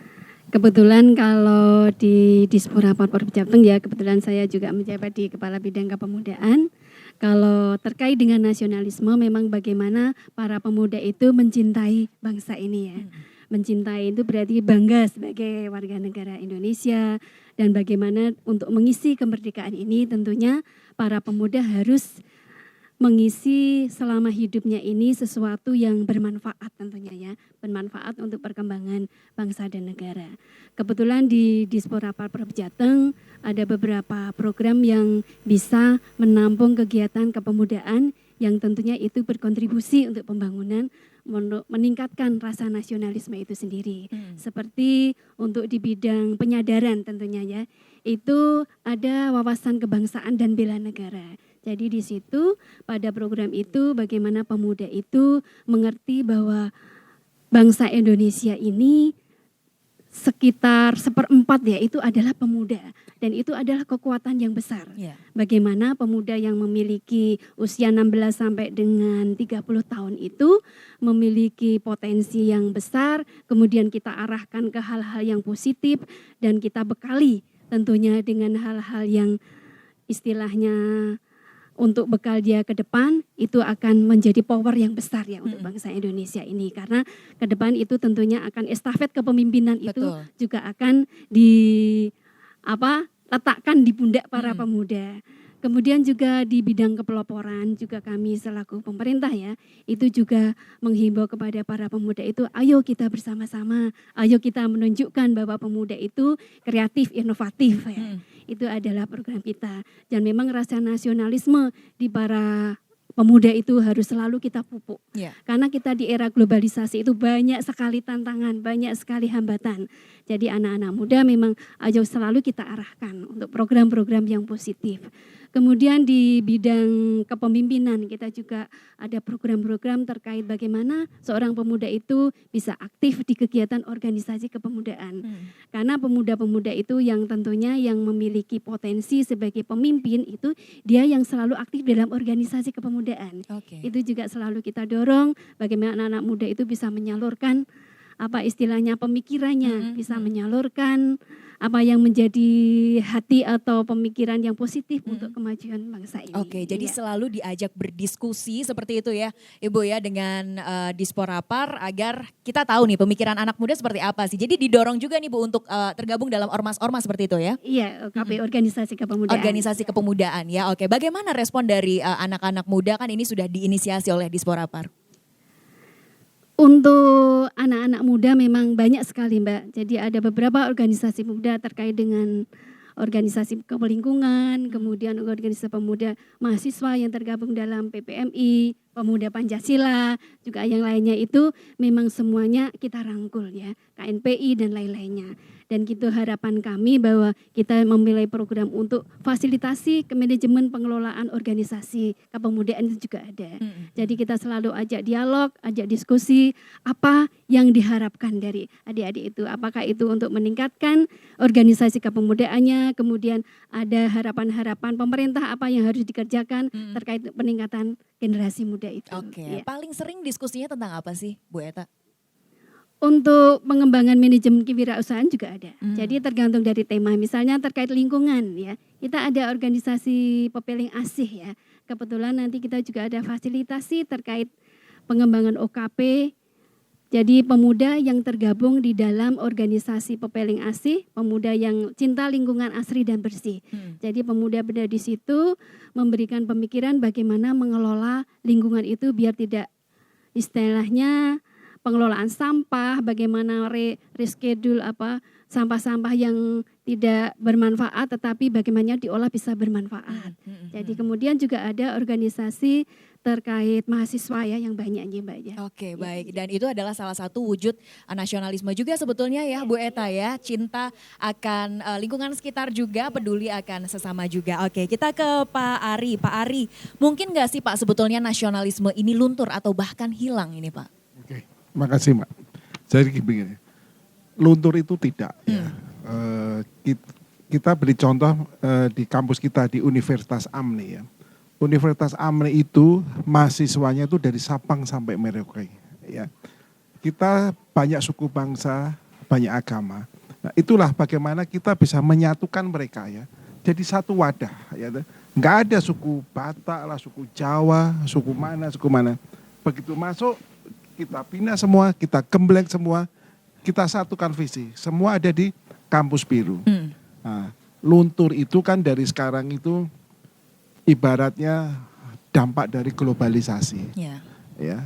Kebetulan kalau di Dispora Porpor Jateng ya, kebetulan saya juga menjabat di Kepala Bidang Kepemudaan. Kalau terkait dengan nasionalisme, memang bagaimana para pemuda itu mencintai bangsa ini ya. Mencintai itu berarti bangga sebagai warga negara Indonesia. Dan bagaimana untuk mengisi kemerdekaan ini tentunya para pemuda harus mengisi selama hidupnya ini sesuatu yang bermanfaat tentunya ya, bermanfaat untuk perkembangan bangsa dan negara. Kebetulan di Dispora Porpor Jateng ada beberapa program yang bisa menampung kegiatan kepemudaan yang tentunya itu berkontribusi untuk pembangunan, meningkatkan rasa nasionalisme itu sendiri. Seperti untuk di bidang penyadaran tentunya ya, itu ada wawasan kebangsaan dan bela negara. Jadi di situ pada program itu bagaimana pemuda itu mengerti bahwa bangsa Indonesia ini sekitar 1/4 ya itu adalah pemuda dan itu adalah kekuatan yang besar. Ya. Bagaimana pemuda yang memiliki usia 16 sampai dengan 30 tahun itu memiliki potensi yang besar, kemudian kita arahkan ke hal-hal yang positif dan kita bekali tentunya dengan hal-hal yang istilahnya untuk bekal dia ke depan itu akan menjadi power yang besar ya untuk bangsa Indonesia ini, karena ke depan itu tentunya akan estafet kepemimpinan itu Betul. juga akan letakkan di pundak para pemuda. Kemudian juga di bidang kepeloporan juga kami selaku pemerintah ya, itu juga menghimbau kepada para pemuda itu, ayo kita bersama-sama, ayo kita menunjukkan bahwa pemuda itu kreatif, inovatif ya. Itu adalah program kita. Dan memang rasa nasionalisme di para pemuda itu harus selalu kita pupuk. Karena kita di era globalisasi itu banyak sekali tantangan, banyak sekali hambatan. Jadi anak-anak muda memang ayo selalu kita arahkan untuk program-program yang positif. Kemudian di bidang kepemimpinan kita juga ada program-program terkait bagaimana seorang pemuda itu bisa aktif di kegiatan organisasi kepemudaan. Karena pemuda-pemuda itu yang tentunya yang memiliki potensi sebagai pemimpin itu dia yang selalu aktif dalam organisasi kepemudaan. Itu juga selalu kita dorong bagaimana anak-anak muda itu bisa menyalurkan apa istilahnya pemikirannya, bisa menyalurkan apa yang menjadi hati atau pemikiran yang positif untuk kemajuan bangsa ini. Jadi selalu diajak berdiskusi seperti itu ya Ibu ya dengan Disporapar agar kita tahu nih pemikiran anak muda seperti apa sih. Jadi didorong juga nih Bu untuk tergabung dalam ormas-ormas seperti itu ya? Iya, OKP Organisasi Kepemudaan. Organisasi Kepemudaan ya, Bagaimana respon dari anak-anak muda kan ini sudah diinisiasi oleh Disporapar? Untuk anak-anak muda memang banyak sekali Mbak. Jadi ada beberapa organisasi muda terkait dengan organisasi kelingkungan, kemudian organisasi pemuda mahasiswa yang tergabung dalam PPMI, Pemuda Pancasila, juga yang lainnya itu memang semuanya kita rangkul ya, KNPI dan lain-lainnya. Dan gitu harapan kami bahwa kita memilih program untuk fasilitasi ke manajemen pengelolaan organisasi kepemudaan itu juga ada. Jadi kita selalu ajak dialog, ajak diskusi apa yang diharapkan dari adik-adik itu. Apakah itu untuk meningkatkan organisasi kepemudaannya, kemudian ada harapan-harapan pemerintah apa yang harus dikerjakan terkait peningkatan generasi muda itu. Ya. Paling sering diskusinya tentang apa sih Bu Eta? Untuk pengembangan manajemen kewirausahaan juga ada. Jadi tergantung dari tema. Misalnya terkait lingkungan ya. Kita ada organisasi Pepeling Asih ya. Kebetulan nanti kita juga ada fasilitasi terkait pengembangan OKP. Jadi pemuda yang tergabung di dalam organisasi Pepeling Asih, pemuda yang cinta lingkungan asri dan bersih. Jadi pemuda berada di situ memberikan pemikiran bagaimana mengelola lingkungan itu biar tidak istilahnya pengelolaan sampah, bagaimana reschedule sampah-sampah yang tidak bermanfaat tetapi bagaimana diolah bisa bermanfaat. Jadi kemudian juga ada organisasi terkait mahasiswa ya yang banyak nih Mbak ya. Baik. Dan itu adalah salah satu wujud nasionalisme juga sebetulnya ya Bu Eta ya. Cinta akan lingkungan sekitar juga, peduli akan sesama juga. Kita ke Pak Ari. Pak Ari, mungkin nggak sih Pak sebetulnya nasionalisme ini luntur atau bahkan hilang ini Pak? Makasih Mbak. Jadi begini, luntur itu tidak. Kita beri contoh di kampus kita di Universitas Amni ya. Universitas Amni itu mahasiswanya itu dari Sabang sampai Merauke. Ya. Kita banyak suku bangsa, banyak agama. Nah, itulah bagaimana kita bisa menyatukan mereka ya. Jadi satu wadah. Ya. Nggak ada suku Batak lah, suku Jawa, suku mana. Begitu masuk, kita bina semua, kita gembleng semua, kita satukan visi. Semua ada di kampus biru. Nah, luntur itu kan dari sekarang itu ibaratnya dampak dari globalisasi. Ya.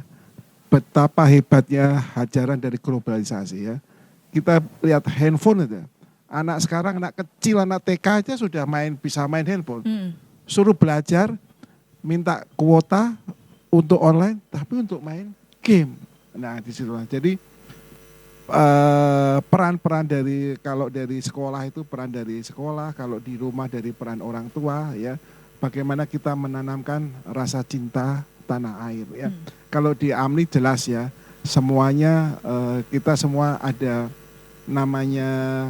Betapa hebatnya hajaran dari globalisasi ya. Kita lihat handphone itu. Anak sekarang, anak kecil, anak TK aja sudah bisa main handphone. Suruh belajar, minta kuota untuk online, tapi untuk main game. Nah di situ. Jadi peran-peran dari kalau dari sekolah itu peran dari sekolah, kalau di rumah dari peran orang tua ya. Bagaimana kita menanamkan rasa cinta tanah air ya. Kalau di Amni jelas ya, semuanya kita semua ada namanya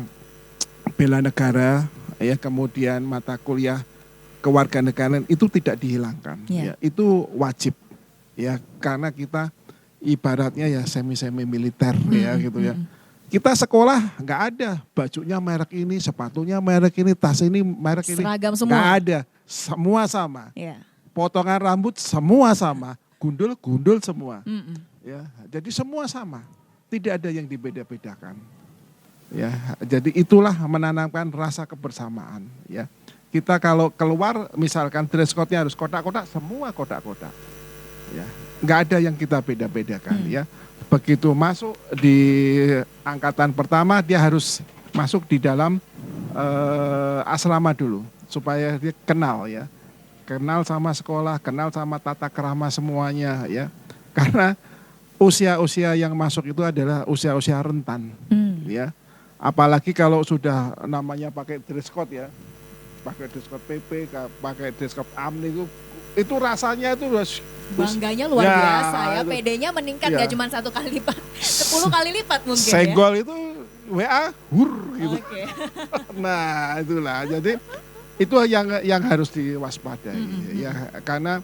bela negara ya, kemudian mata kuliah kewarganegaraan itu tidak dihilangkan. Ya, itu wajib ya, karena kita ibaratnya ya semi militer ya gitu ya. Kita sekolah nggak ada bajunya merek ini, sepatunya merek ini, tas ini merek ini. Seragam semua. Nggak ada, semua sama. Potongan rambut semua sama, gundul semua. Ya, jadi semua sama, tidak ada yang dibeda-bedakan. Ya, jadi itulah menanamkan rasa kebersamaan. Ya, kita kalau keluar, misalkan dress code-nya harus kotak-kotak, semua kotak-kotak. Ya, nggak ada yang kita beda-bedakan. Ya, begitu masuk di angkatan pertama, dia harus masuk di dalam asrama dulu, supaya dia kenal ya, kenal sama sekolah, kenal sama tata krama semuanya ya, karena usia-usia yang masuk itu adalah usia-usia rentan, ya. Apalagi kalau sudah namanya pakai dress code ya, pakai dress code PP, pakai dress code AMNI itu rasanya itu bangganya luar ya, biasa ya, PD-nya meningkat ya. Gak cuma 1 kali lipat, 10 kali lipat mungkin senggol itu WA hur gitu. Oke. Nah itulah, jadi itu yang harus diwaspadai ya, karena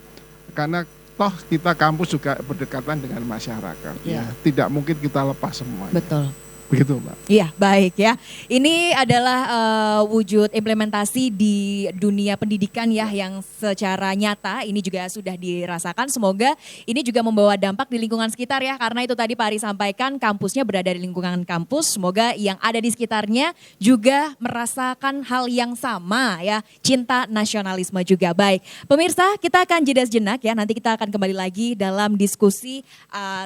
toh kita kampus juga berdekatan dengan masyarakat ya, tidak mungkin kita lepas semua. Betul. Begitu Mbak. Iya, baik ya. Ini adalah wujud implementasi di dunia pendidikan ya, yang secara nyata ini juga sudah dirasakan. Semoga ini juga membawa dampak di lingkungan sekitar ya, karena itu tadi Pak Ari sampaikan kampusnya berada di lingkungan kampus. Semoga yang ada di sekitarnya juga merasakan hal yang sama ya, cinta nasionalisme juga. Baik, pemirsa, kita akan jeda sejenak ya. Nanti kita akan kembali lagi dalam diskusi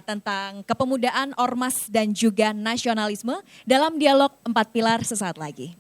tentang kepemudaan, ormas dan juga nasionalisme dalam dialog 4 pilar sesaat lagi.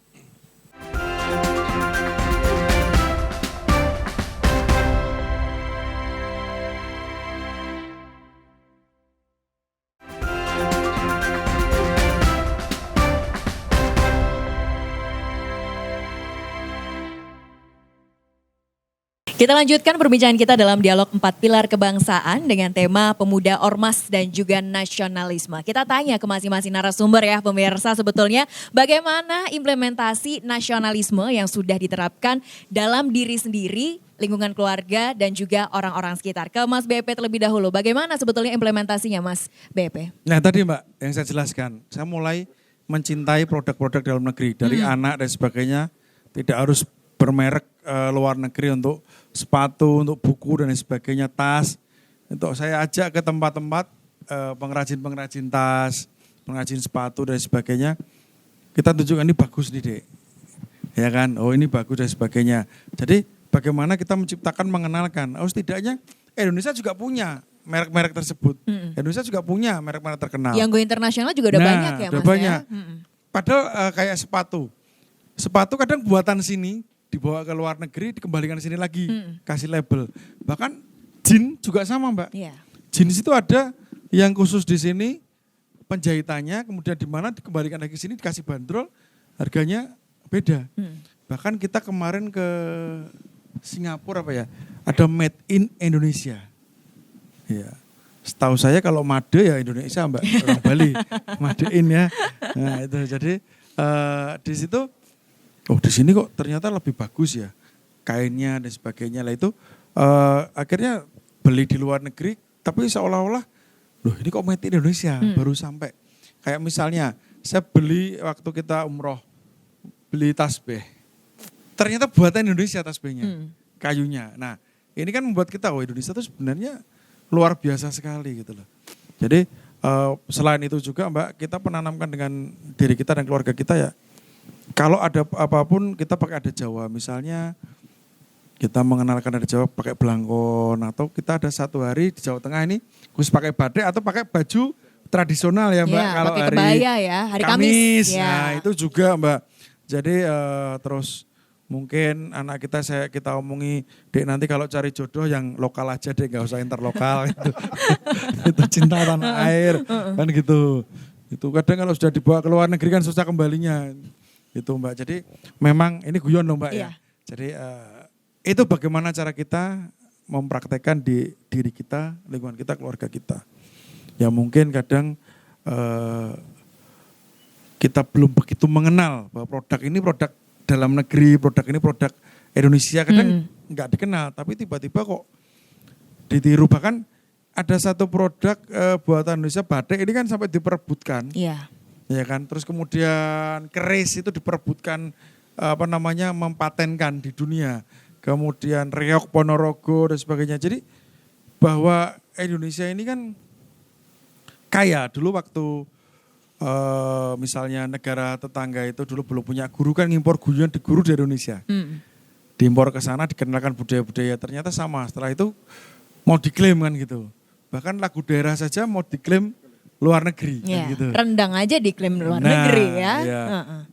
Kita lanjutkan perbincangan kita dalam dialog 4 pilar kebangsaan dengan tema pemuda, ormas dan juga nasionalisme. Kita tanya ke masing-masing narasumber ya pemirsa, sebetulnya bagaimana implementasi nasionalisme yang sudah diterapkan dalam diri sendiri, lingkungan keluarga dan juga orang-orang sekitar. Ke Mas BP terlebih dahulu, bagaimana sebetulnya implementasinya Mas BP? Nah tadi Mbak yang saya jelaskan, saya mulai mencintai produk-produk dalam negeri. Dari anak dan sebagainya, tidak harus bermerek luar negeri untuk sepatu, untuk buku dan sebagainya, tas. Untuk saya ajak ke tempat-tempat pengrajin-pengrajin tas, pengrajin sepatu dan sebagainya. Kita tunjukkan ini bagus nih Dek. Ya kan, oh ini bagus dan sebagainya. Jadi bagaimana kita menciptakan, mengenalkan. Oh setidaknya Indonesia juga punya merek-merek tersebut. Indonesia juga punya merek-merek terkenal. Yang go internasional juga udah banyak ya Mas banyak. ya? Padahal kayak sepatu. Sepatu kadang buatan sini, dibawa ke luar negeri, dikembalikan sini lagi, kasih label. Bahkan jeans juga sama Mbak. Iya. Jeans itu ada yang khusus di sini, penjahitannya, kemudian di mana dikembalikan lagi sini, dikasih bandrol, harganya beda. Bahkan kita kemarin ke Singapura apa ya, ada made in Indonesia. Ya. Setahu saya kalau made ya Indonesia Mbak, orang Bali, made in ya. Nah itu jadi di situ, oh di sini kok ternyata lebih bagus ya kainnya dan sebagainya lah itu. Akhirnya beli di luar negeri, tapi seolah-olah loh ini kok made in Indonesia baru sampai. Kayak misalnya saya beli waktu kita umroh, beli tasbih, ternyata buatan Indonesia tasbihnya, kayunya. Nah ini kan membuat kita, oh Indonesia itu sebenarnya luar biasa sekali gitu loh. Jadi selain itu juga Mbak, kita menanamkan dengan diri kita dan keluarga kita ya, kalau ada apapun kita pakai adat Jawa. Misalnya kita mengenalkan adat Jawa pakai belangkon, atau kita ada satu hari di Jawa Tengah ini khusus pakai batik atau pakai baju tradisional ya Mbak. Ya, kalau pakai hari kebaya ya, hari Kamis. Ya. Nah itu juga Mbak. Jadi terus mungkin anak kita omongi, Dek nanti kalau cari jodoh yang lokal aja deh, gak usah interlokal gitu. Itu cinta tanah air kan gitu. Itu kadang kalau sudah dibawa ke luar negeri kan susah kembalinya. Itu Mbak. Jadi memang ini guyon loh Mbak ya. Jadi itu bagaimana cara kita mempraktekkan di diri kita, lingkungan kita, keluarga kita. Ya mungkin kadang kita belum begitu mengenal bahwa produk ini produk dalam negeri, produk ini produk Indonesia, kadang nggak dikenal, tapi tiba-tiba kok ditiru. Bahkan ada satu produk buatan Indonesia, batik ini kan sampai diperebutkan. Iya. Ya kan, terus kemudian keris itu diperebutkan, mempatenkan di dunia. Kemudian reok Ponorogo dan sebagainya. Jadi bahwa Indonesia ini kan kaya. Dulu waktu misalnya negara tetangga itu dulu belum punya guru kan ngimpor gurunya di guru dari Indonesia. Diimpor ke sana dikenalkan budaya-budaya ternyata sama. Setelah itu mau diklaim kan gitu. Bahkan lagu daerah saja mau diklaim luar negeri kan gitu. Rendang aja diklaim luar negeri ya. Iya.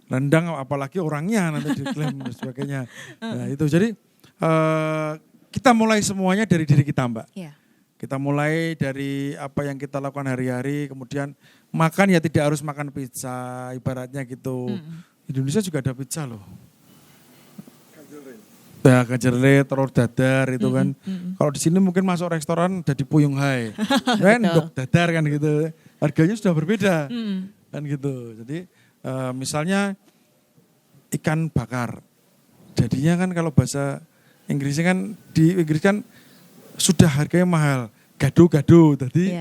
Rendang apalagi orangnya nanti diklaim dan sebagainya. Nah itu jadi kita mulai semuanya dari diri kita Mbak. Iya. Kita mulai dari apa yang kita lakukan hari-hari, kemudian makan ya tidak harus makan pizza ibaratnya gitu. Indonesia juga ada pizza loh. Ya, kajere, telur dadar itu kan. Kalau di sini mungkin masuk restoran jadi puyung hai. Kan dok dadar kan gitu. Harganya sudah berbeda. Kan gitu. Jadi misalnya ikan bakar. Jadinya kan kalau bahasa Inggrisnya kan di Inggris kan sudah harganya mahal. Gado-gado. Tadi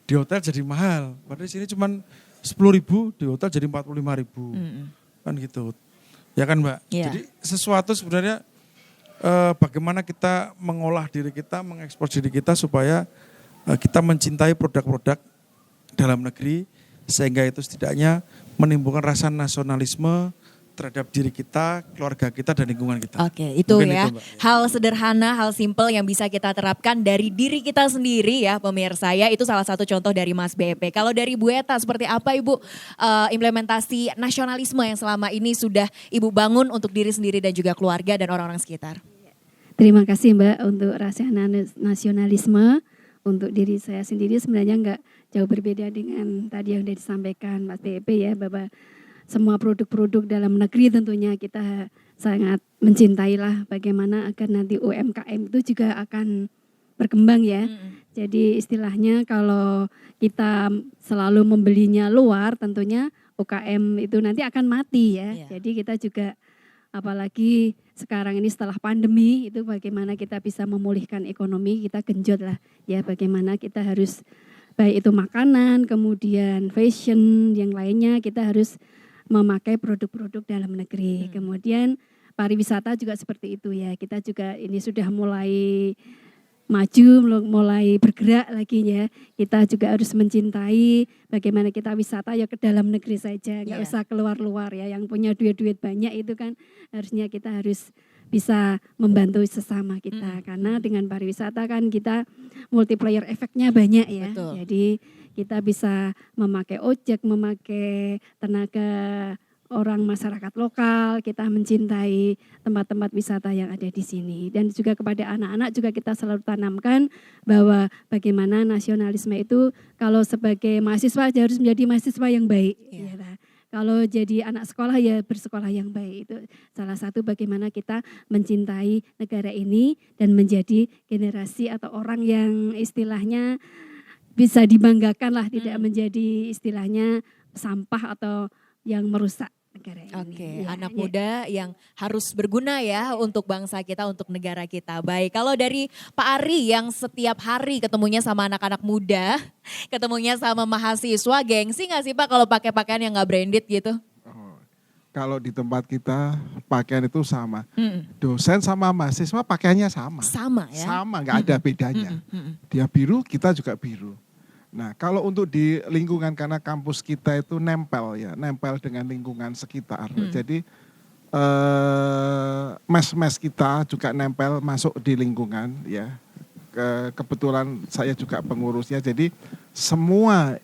di hotel jadi mahal. Padahal di sini cuma 10.000, di hotel jadi 45.000. Kan gitu. Ya kan Mbak? Jadi sesuatu sebenarnya bagaimana kita mengolah diri kita, mengekspor diri kita supaya kita mencintai produk-produk dalam negeri sehingga itu setidaknya menimbulkan rasa nasionalisme terhadap diri kita, keluarga kita dan lingkungan kita. Oke, itu mungkin ya. itu, Mbak. Hal sederhana, hal simpel yang bisa kita terapkan dari diri kita sendiri ya pemirsa ya. Itu salah satu contoh dari Mas BP. Kalau dari Bu Eta seperti apa Ibu implementasi nasionalisme yang selama ini sudah Ibu bangun untuk diri sendiri dan juga keluarga dan orang-orang sekitar? Terima kasih Mbak untuk rasa nasionalisme. Untuk diri saya sendiri sebenarnya nggak jauh berbeda dengan tadi yang sudah disampaikan Mas BP ya, bahwa semua produk-produk dalam negeri tentunya kita sangat mencintai lah bagaimana agar nanti UMKM itu juga akan berkembang ya. Jadi istilahnya kalau kita selalu membelinya luar tentunya UKM itu nanti akan mati ya. Jadi kita juga apalagi sekarang ini setelah pandemi itu bagaimana kita bisa memulihkan ekonomi, kita genjot lah ya bagaimana kita harus baik itu makanan, kemudian fashion, yang lainnya kita harus memakai produk-produk dalam negeri. Kemudian pariwisata juga seperti itu ya, kita juga ini sudah mulai maju, mulai bergerak lagi ya. Kita juga harus mencintai bagaimana kita wisata ya ke dalam negeri saja, nggak usah keluar-luar ya. Yang punya duit-duit banyak itu kan harusnya kita harus bisa membantu sesama kita. Karena dengan pariwisata kan kita multiplier efeknya banyak ya. Betul. Jadi kita bisa memakai ojek, memakai tenaga orang masyarakat lokal, kita mencintai tempat-tempat wisata yang ada di sini. Dan juga kepada anak-anak juga kita selalu tanamkan bahwa bagaimana nasionalisme itu kalau sebagai mahasiswa harus menjadi mahasiswa yang baik. Ya. Kalau jadi anak sekolah ya bersekolah yang baik. Itu salah satu bagaimana kita mencintai negara ini dan menjadi generasi atau orang yang istilahnya bisa dibanggakan lah, tidak menjadi istilahnya sampah atau yang merusak negara ini. Oke, anak muda yang harus berguna ya untuk bangsa kita, untuk negara kita. Baik, kalau dari Pak Ari yang setiap hari ketemunya sama anak-anak muda, ketemunya sama mahasiswa, gengsi nggak sih Pak kalau pakai pakaian yang nggak branded gitu? Kalau di tempat kita pakaian itu sama. Dosen sama mahasiswa pakaiannya sama. Sama ya? Sama, nggak ada bedanya. Dia biru, kita juga biru. Nah, kalau untuk di lingkungan karena kampus kita itu nempel ya, nempel dengan lingkungan sekitar. Jadi mes-mes kita juga nempel masuk di lingkungan ya. Kebetulan saya juga pengurusnya. Jadi semua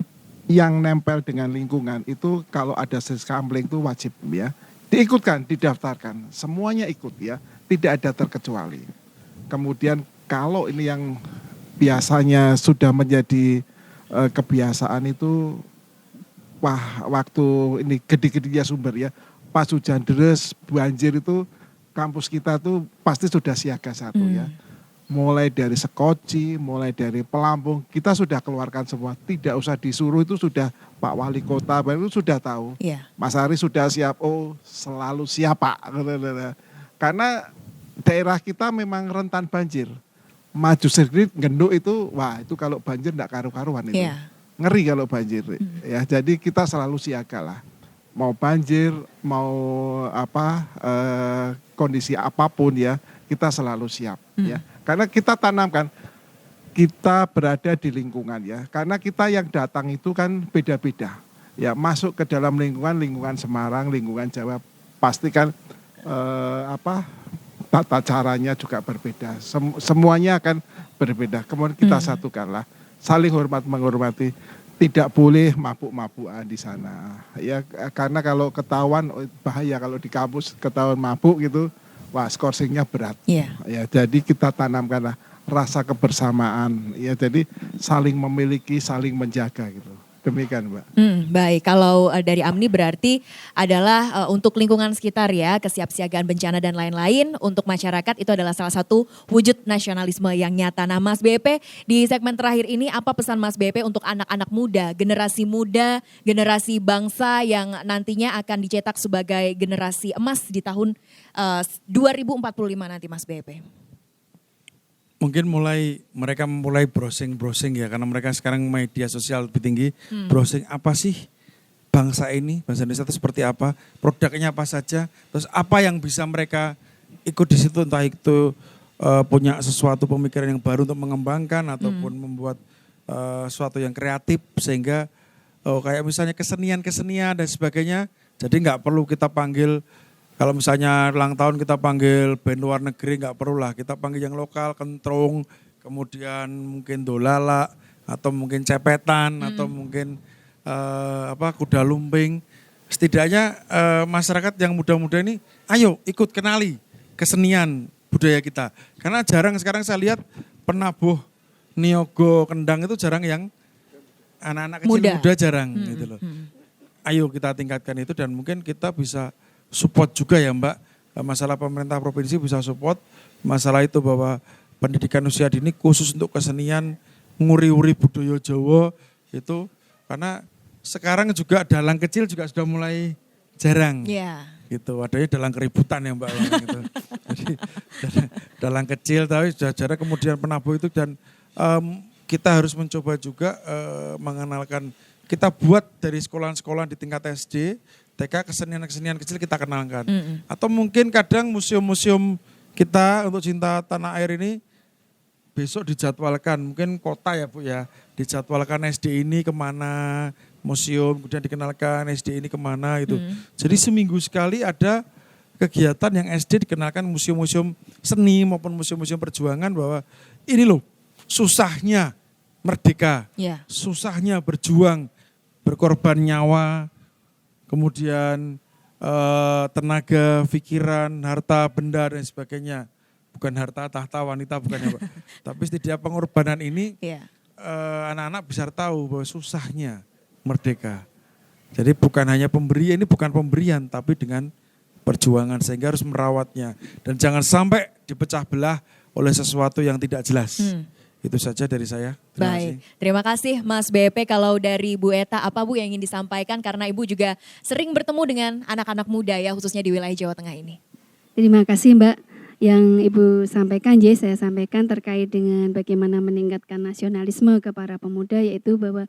yang nempel dengan lingkungan itu kalau ada siskampling itu wajib ya. Diikutkan, didaftarkan. Semuanya ikut ya, tidak ada terkecuali. Kemudian kalau ini yang biasanya sudah menjadi kebiasaan itu, wah waktu ini gede-gedenya sumber ya, pas hujan deras, banjir itu kampus kita tuh pasti sudah siaga satu ya. Mulai dari sekoci, mulai dari pelampung, kita sudah keluarkan semua, tidak usah disuruh itu sudah Pak Wali Kota itu sudah tahu. Mas Ari sudah siap, oh selalu siap Pak. Karena daerah kita memang rentan banjir. Maju sedikit genduk itu, wah itu kalau banjir enggak karu-karuan itu. Ngeri kalau banjir. Ya, jadi kita selalu siaga lah. Mau banjir, mau kondisi apapun ya, kita selalu siap ya. Karena kita tanamkan, kita berada di lingkungan ya. Karena kita yang datang itu kan beda-beda. ya masuk ke dalam lingkungan Semarang, lingkungan Jawa, pastikan tata caranya juga berbeda. Semuanya akan berbeda. Kemudian kita satukanlah, saling hormat menghormati. Tidak boleh mabuk-mabukan di sana. Ya karena kalau ketahuan bahaya, kalau di kampus ketahuan mabuk gitu, wah skorsingnya berat. Iya. Ya jadi kita tanamkanlah rasa kebersamaan. Ya jadi saling memiliki, saling menjaga gitu. Demikian, Mbak. Baik, kalau dari Amni berarti adalah untuk lingkungan sekitar ya, kesiapsiagaan bencana dan lain-lain untuk masyarakat itu adalah salah satu wujud nasionalisme yang nyata. Nah Mas BP, di segmen terakhir ini apa pesan Mas BP untuk anak-anak muda, generasi bangsa yang nantinya akan dicetak sebagai generasi emas di tahun 2045 nanti Mas BP? Mungkin mereka mulai browsing ya, karena mereka sekarang media sosial lebih tinggi. Browsing apa sih bangsa Indonesia itu seperti apa, produknya apa saja, terus apa yang bisa mereka ikut di situ, entah itu punya sesuatu pemikiran yang baru untuk mengembangkan ataupun membuat sesuatu yang kreatif, sehingga kayak misalnya kesenian dan sebagainya. Jadi nggak perlu kita panggil. Kalau misalnya ulang tahun kita panggil band luar negeri, nggak perlu lah. Kita panggil yang lokal, kentrung, kemudian mungkin dolala, atau mungkin cepetan, atau mungkin kuda lumping. Setidaknya masyarakat yang muda-muda ini, ayo ikut kenali kesenian budaya kita. Karena jarang sekarang saya lihat penabuh niaga kendang itu jarang yang anak-anak kecil muda jarang gitu loh. Ayo kita tingkatkan itu dan mungkin kita bisa support juga ya Mbak, masalah pemerintah provinsi bisa support masalah itu bahwa pendidikan usia dini khusus untuk kesenian, nguri-uri budaya Jawa itu, karena sekarang juga dalang kecil juga sudah mulai jarang. Gitu, adanya dalang keributan ya Mbak. Gitu. Jadi dalang kecil tapi sudah jarang, kemudian penabuh itu, dan kita harus mencoba juga mengenalkan, kita buat dari sekolah-sekolah di tingkat SD, TK, kesenian-kesenian kecil kita kenalkan. Atau mungkin kadang museum-museum kita untuk cinta tanah air ini besok dijadwalkan, mungkin kota ya Bu ya, dijadwalkan SD ini kemana, museum, kemudian dikenalkan SD ini kemana gitu. Jadi seminggu sekali ada kegiatan yang SD dikenalkan museum-museum seni maupun museum-museum perjuangan, bahwa ini loh susahnya merdeka, susahnya berjuang, berkorban nyawa, kemudian tenaga, pikiran, harta, benda dan sebagainya. Bukan harta, tahta, wanita, bukannya Pak. Tapi setidaknya pengorbanan ini anak-anak bisa tahu bahwa susahnya merdeka. Jadi bukan hanya pemberian, ini bukan pemberian, tapi dengan perjuangan, sehingga harus merawatnya. Dan jangan sampai dipecah belah oleh sesuatu yang tidak jelas. Itu saja dari saya. Terima kasih Mas BP. Kalau dari Bu Eta, apa Bu yang ingin disampaikan? Karena Ibu juga sering bertemu dengan anak-anak muda ya, khususnya di wilayah Jawa Tengah ini. Terima kasih Mbak. Yang Ibu sampaikan, saya sampaikan terkait dengan bagaimana meningkatkan nasionalisme ke para pemuda, yaitu bahwa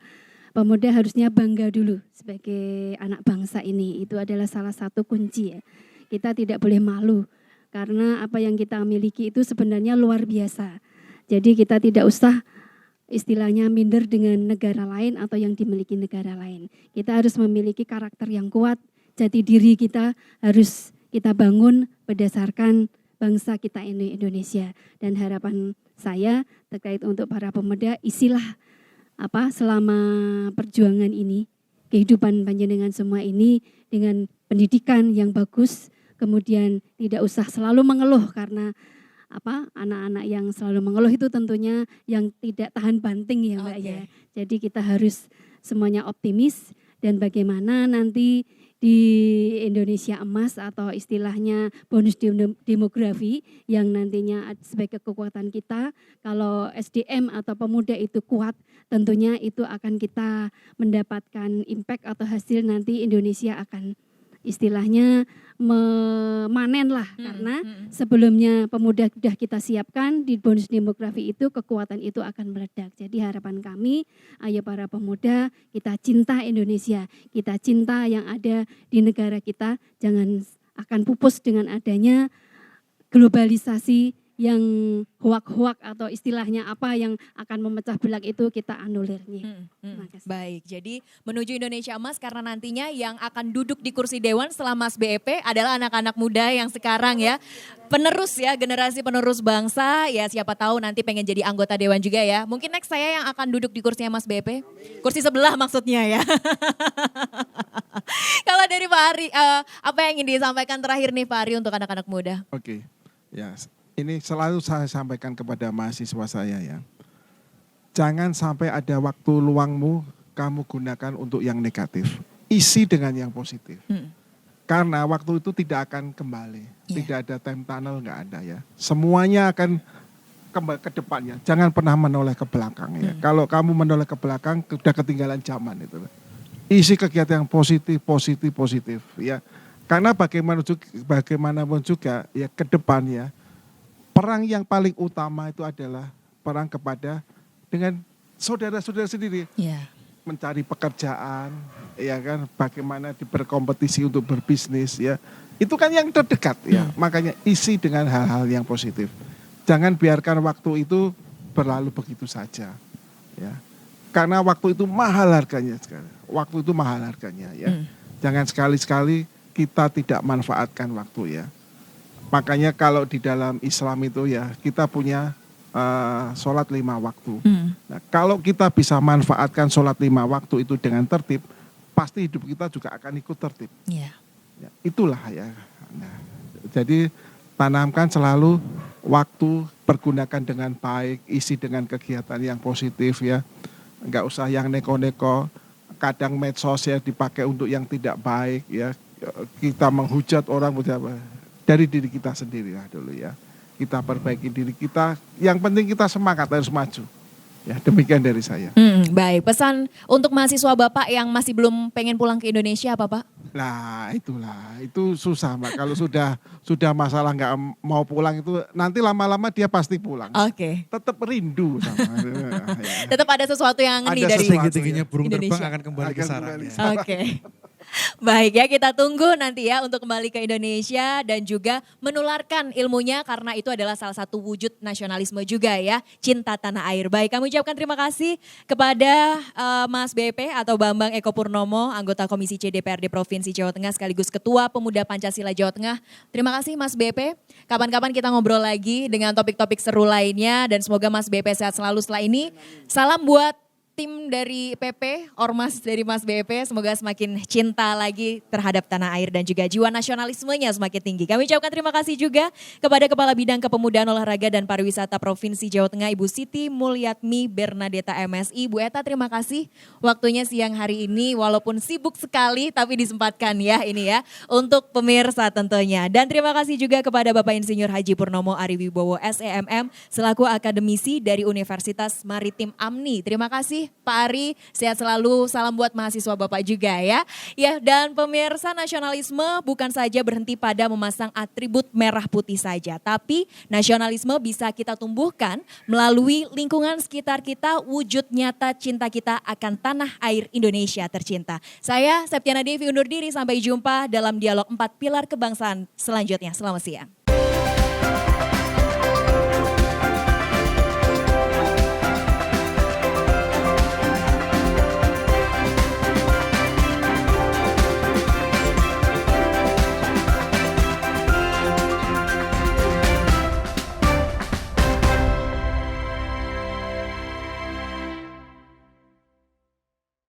pemuda harusnya bangga dulu sebagai anak bangsa ini. Itu adalah salah satu kunci ya. Kita tidak boleh malu, karena apa yang kita miliki itu sebenarnya luar biasa. Jadi kita tidak usah istilahnya minder dengan negara lain atau yang dimiliki negara lain. Kita harus memiliki karakter yang kuat, jati diri kita harus kita bangun berdasarkan bangsa kita ini Indonesia. Dan harapan saya terkait untuk para pemuda, isilah selama perjuangan ini, kehidupan panjenengan semua ini dengan pendidikan yang bagus, kemudian tidak usah selalu mengeluh, karena anak-anak yang selalu mengeluh itu tentunya yang tidak tahan banting ya Mbak ya. Jadi kita harus semuanya optimis, dan bagaimana nanti di Indonesia emas atau istilahnya bonus demografi yang nantinya sebagai kekuatan kita, kalau SDM atau pemuda itu kuat, tentunya itu akan kita mendapatkan impact atau hasil, nanti Indonesia akan istilahnya memanen lah, karena sebelumnya pemuda sudah kita siapkan di bonus demografi itu, kekuatan itu akan meledak. Jadi harapan kami, ayo para pemuda, kita cinta Indonesia, kita cinta yang ada di negara kita, jangan akan pupus dengan adanya globalisasi yang hoak-hoak atau istilahnya apa yang akan memecah belah itu kita anulir nih. Terima kasih. Baik, jadi menuju Indonesia Emas karena nantinya yang akan duduk di kursi dewan setelah Mas BEP adalah anak-anak muda yang sekarang ya penerus ya, generasi penerus bangsa ya, siapa tahu nanti pengen jadi anggota dewan juga ya. Mungkin next saya yang akan duduk di kursinya Mas BEP, kursi sebelah maksudnya ya. Kalau dari Pak Ari, apa yang ingin disampaikan terakhir nih Pak Ari untuk anak-anak muda? Oke, ya ini selalu saya sampaikan kepada mahasiswa saya ya. Jangan sampai ada waktu luangmu kamu gunakan untuk yang negatif. Isi dengan yang positif. Karena waktu itu tidak akan kembali. Tidak ada time tunnel, nggak ada ya. Semuanya akan kembali ke depannya. Jangan pernah menoleh ke belakang ya. Kalau kamu menoleh ke belakang, sudah ketinggalan zaman itu. Isi kegiatan yang positif, positif, positif ya. Karena bagaimanapun juga ya ke depannya, perang yang paling utama itu adalah perang kepada dengan saudara-saudara sendiri. Mencari pekerjaan, ya kan, bagaimana berkompetisi untuk berbisnis ya. Itu kan yang terdekat ya. Makanya isi dengan hal-hal yang positif. Jangan biarkan waktu itu berlalu begitu saja. Ya. Karena waktu itu mahal harganya sekarang. Waktu itu mahal harganya ya. Jangan sekali-sekali kita tidak manfaatkan waktu ya. Makanya kalau di dalam Islam itu ya kita punya sholat 5 waktu. Nah, kalau kita bisa manfaatkan sholat 5 waktu itu dengan tertib, pasti hidup kita juga akan ikut tertib. Ya, itulah ya. Nah, jadi tanamkan selalu waktu, pergunakan dengan baik, isi dengan kegiatan yang positif ya. Enggak usah yang neko-neko. Kadang medsos ya dipakai untuk yang tidak baik ya. Kita menghujat orang dari diri kita sendiri lah dulu ya. Kita perbaiki diri kita, yang penting kita semangat harus maju. Ya, demikian dari saya. Baik, pesan untuk mahasiswa Bapak yang masih belum pengen pulang ke Indonesia apa Pak? Nah itulah, itu susah Mbak. Kalau sudah masalah nggak mau pulang itu nanti lama-lama dia pasti pulang. Oke. Tetap rindu sama. Tetap ada sesuatu yang ngeni dari setinggi-tingginya burung Indonesia. terbang akan kembali ke sarangnya. Oke. Baik ya, kita tunggu nanti ya untuk kembali ke Indonesia dan juga menularkan ilmunya karena itu adalah salah satu wujud nasionalisme juga ya, cinta tanah air. Baik, kami ucapkan terima kasih kepada Mas BP atau Bambang Eko Purnomo, anggota Komisi C DPRD Provinsi Jawa Tengah sekaligus Ketua Pemuda Pancasila Jawa Tengah. Terima kasih Mas BP. Kapan-kapan kita ngobrol lagi dengan topik-topik seru lainnya dan semoga Mas BP sehat selalu setelah ini. Salam buat tim dari PP, Ormas dari Mas BP, semoga semakin cinta lagi terhadap tanah air dan juga jiwa nasionalismenya semakin tinggi. Kami ucapkan terima kasih juga kepada Kepala Bidang Kepemudaan Olahraga dan Pariwisata Provinsi Jawa Tengah, Ibu Siti Mulyatmi Bernadeta MSI. Bu Eta, terima kasih waktunya siang hari ini, walaupun sibuk sekali tapi disempatkan ya ini ya, untuk pemirsa tentunya. Dan terima kasih juga kepada Bapak Insinyur Haji Purnomo Ariwibowo SEMM, selaku akademisi dari Universitas Maritim AMNI. Terima kasih Pak Ari, sehat selalu, salam buat mahasiswa Bapak juga ya. Ya, dan pemirsa, nasionalisme bukan saja berhenti pada memasang atribut merah putih saja, tapi nasionalisme bisa kita tumbuhkan melalui lingkungan sekitar kita, wujud nyata cinta kita akan tanah air Indonesia tercinta. Saya Septiana Devi undur diri, sampai jumpa dalam dialog 4 pilar kebangsaan selanjutnya. Selamat siang.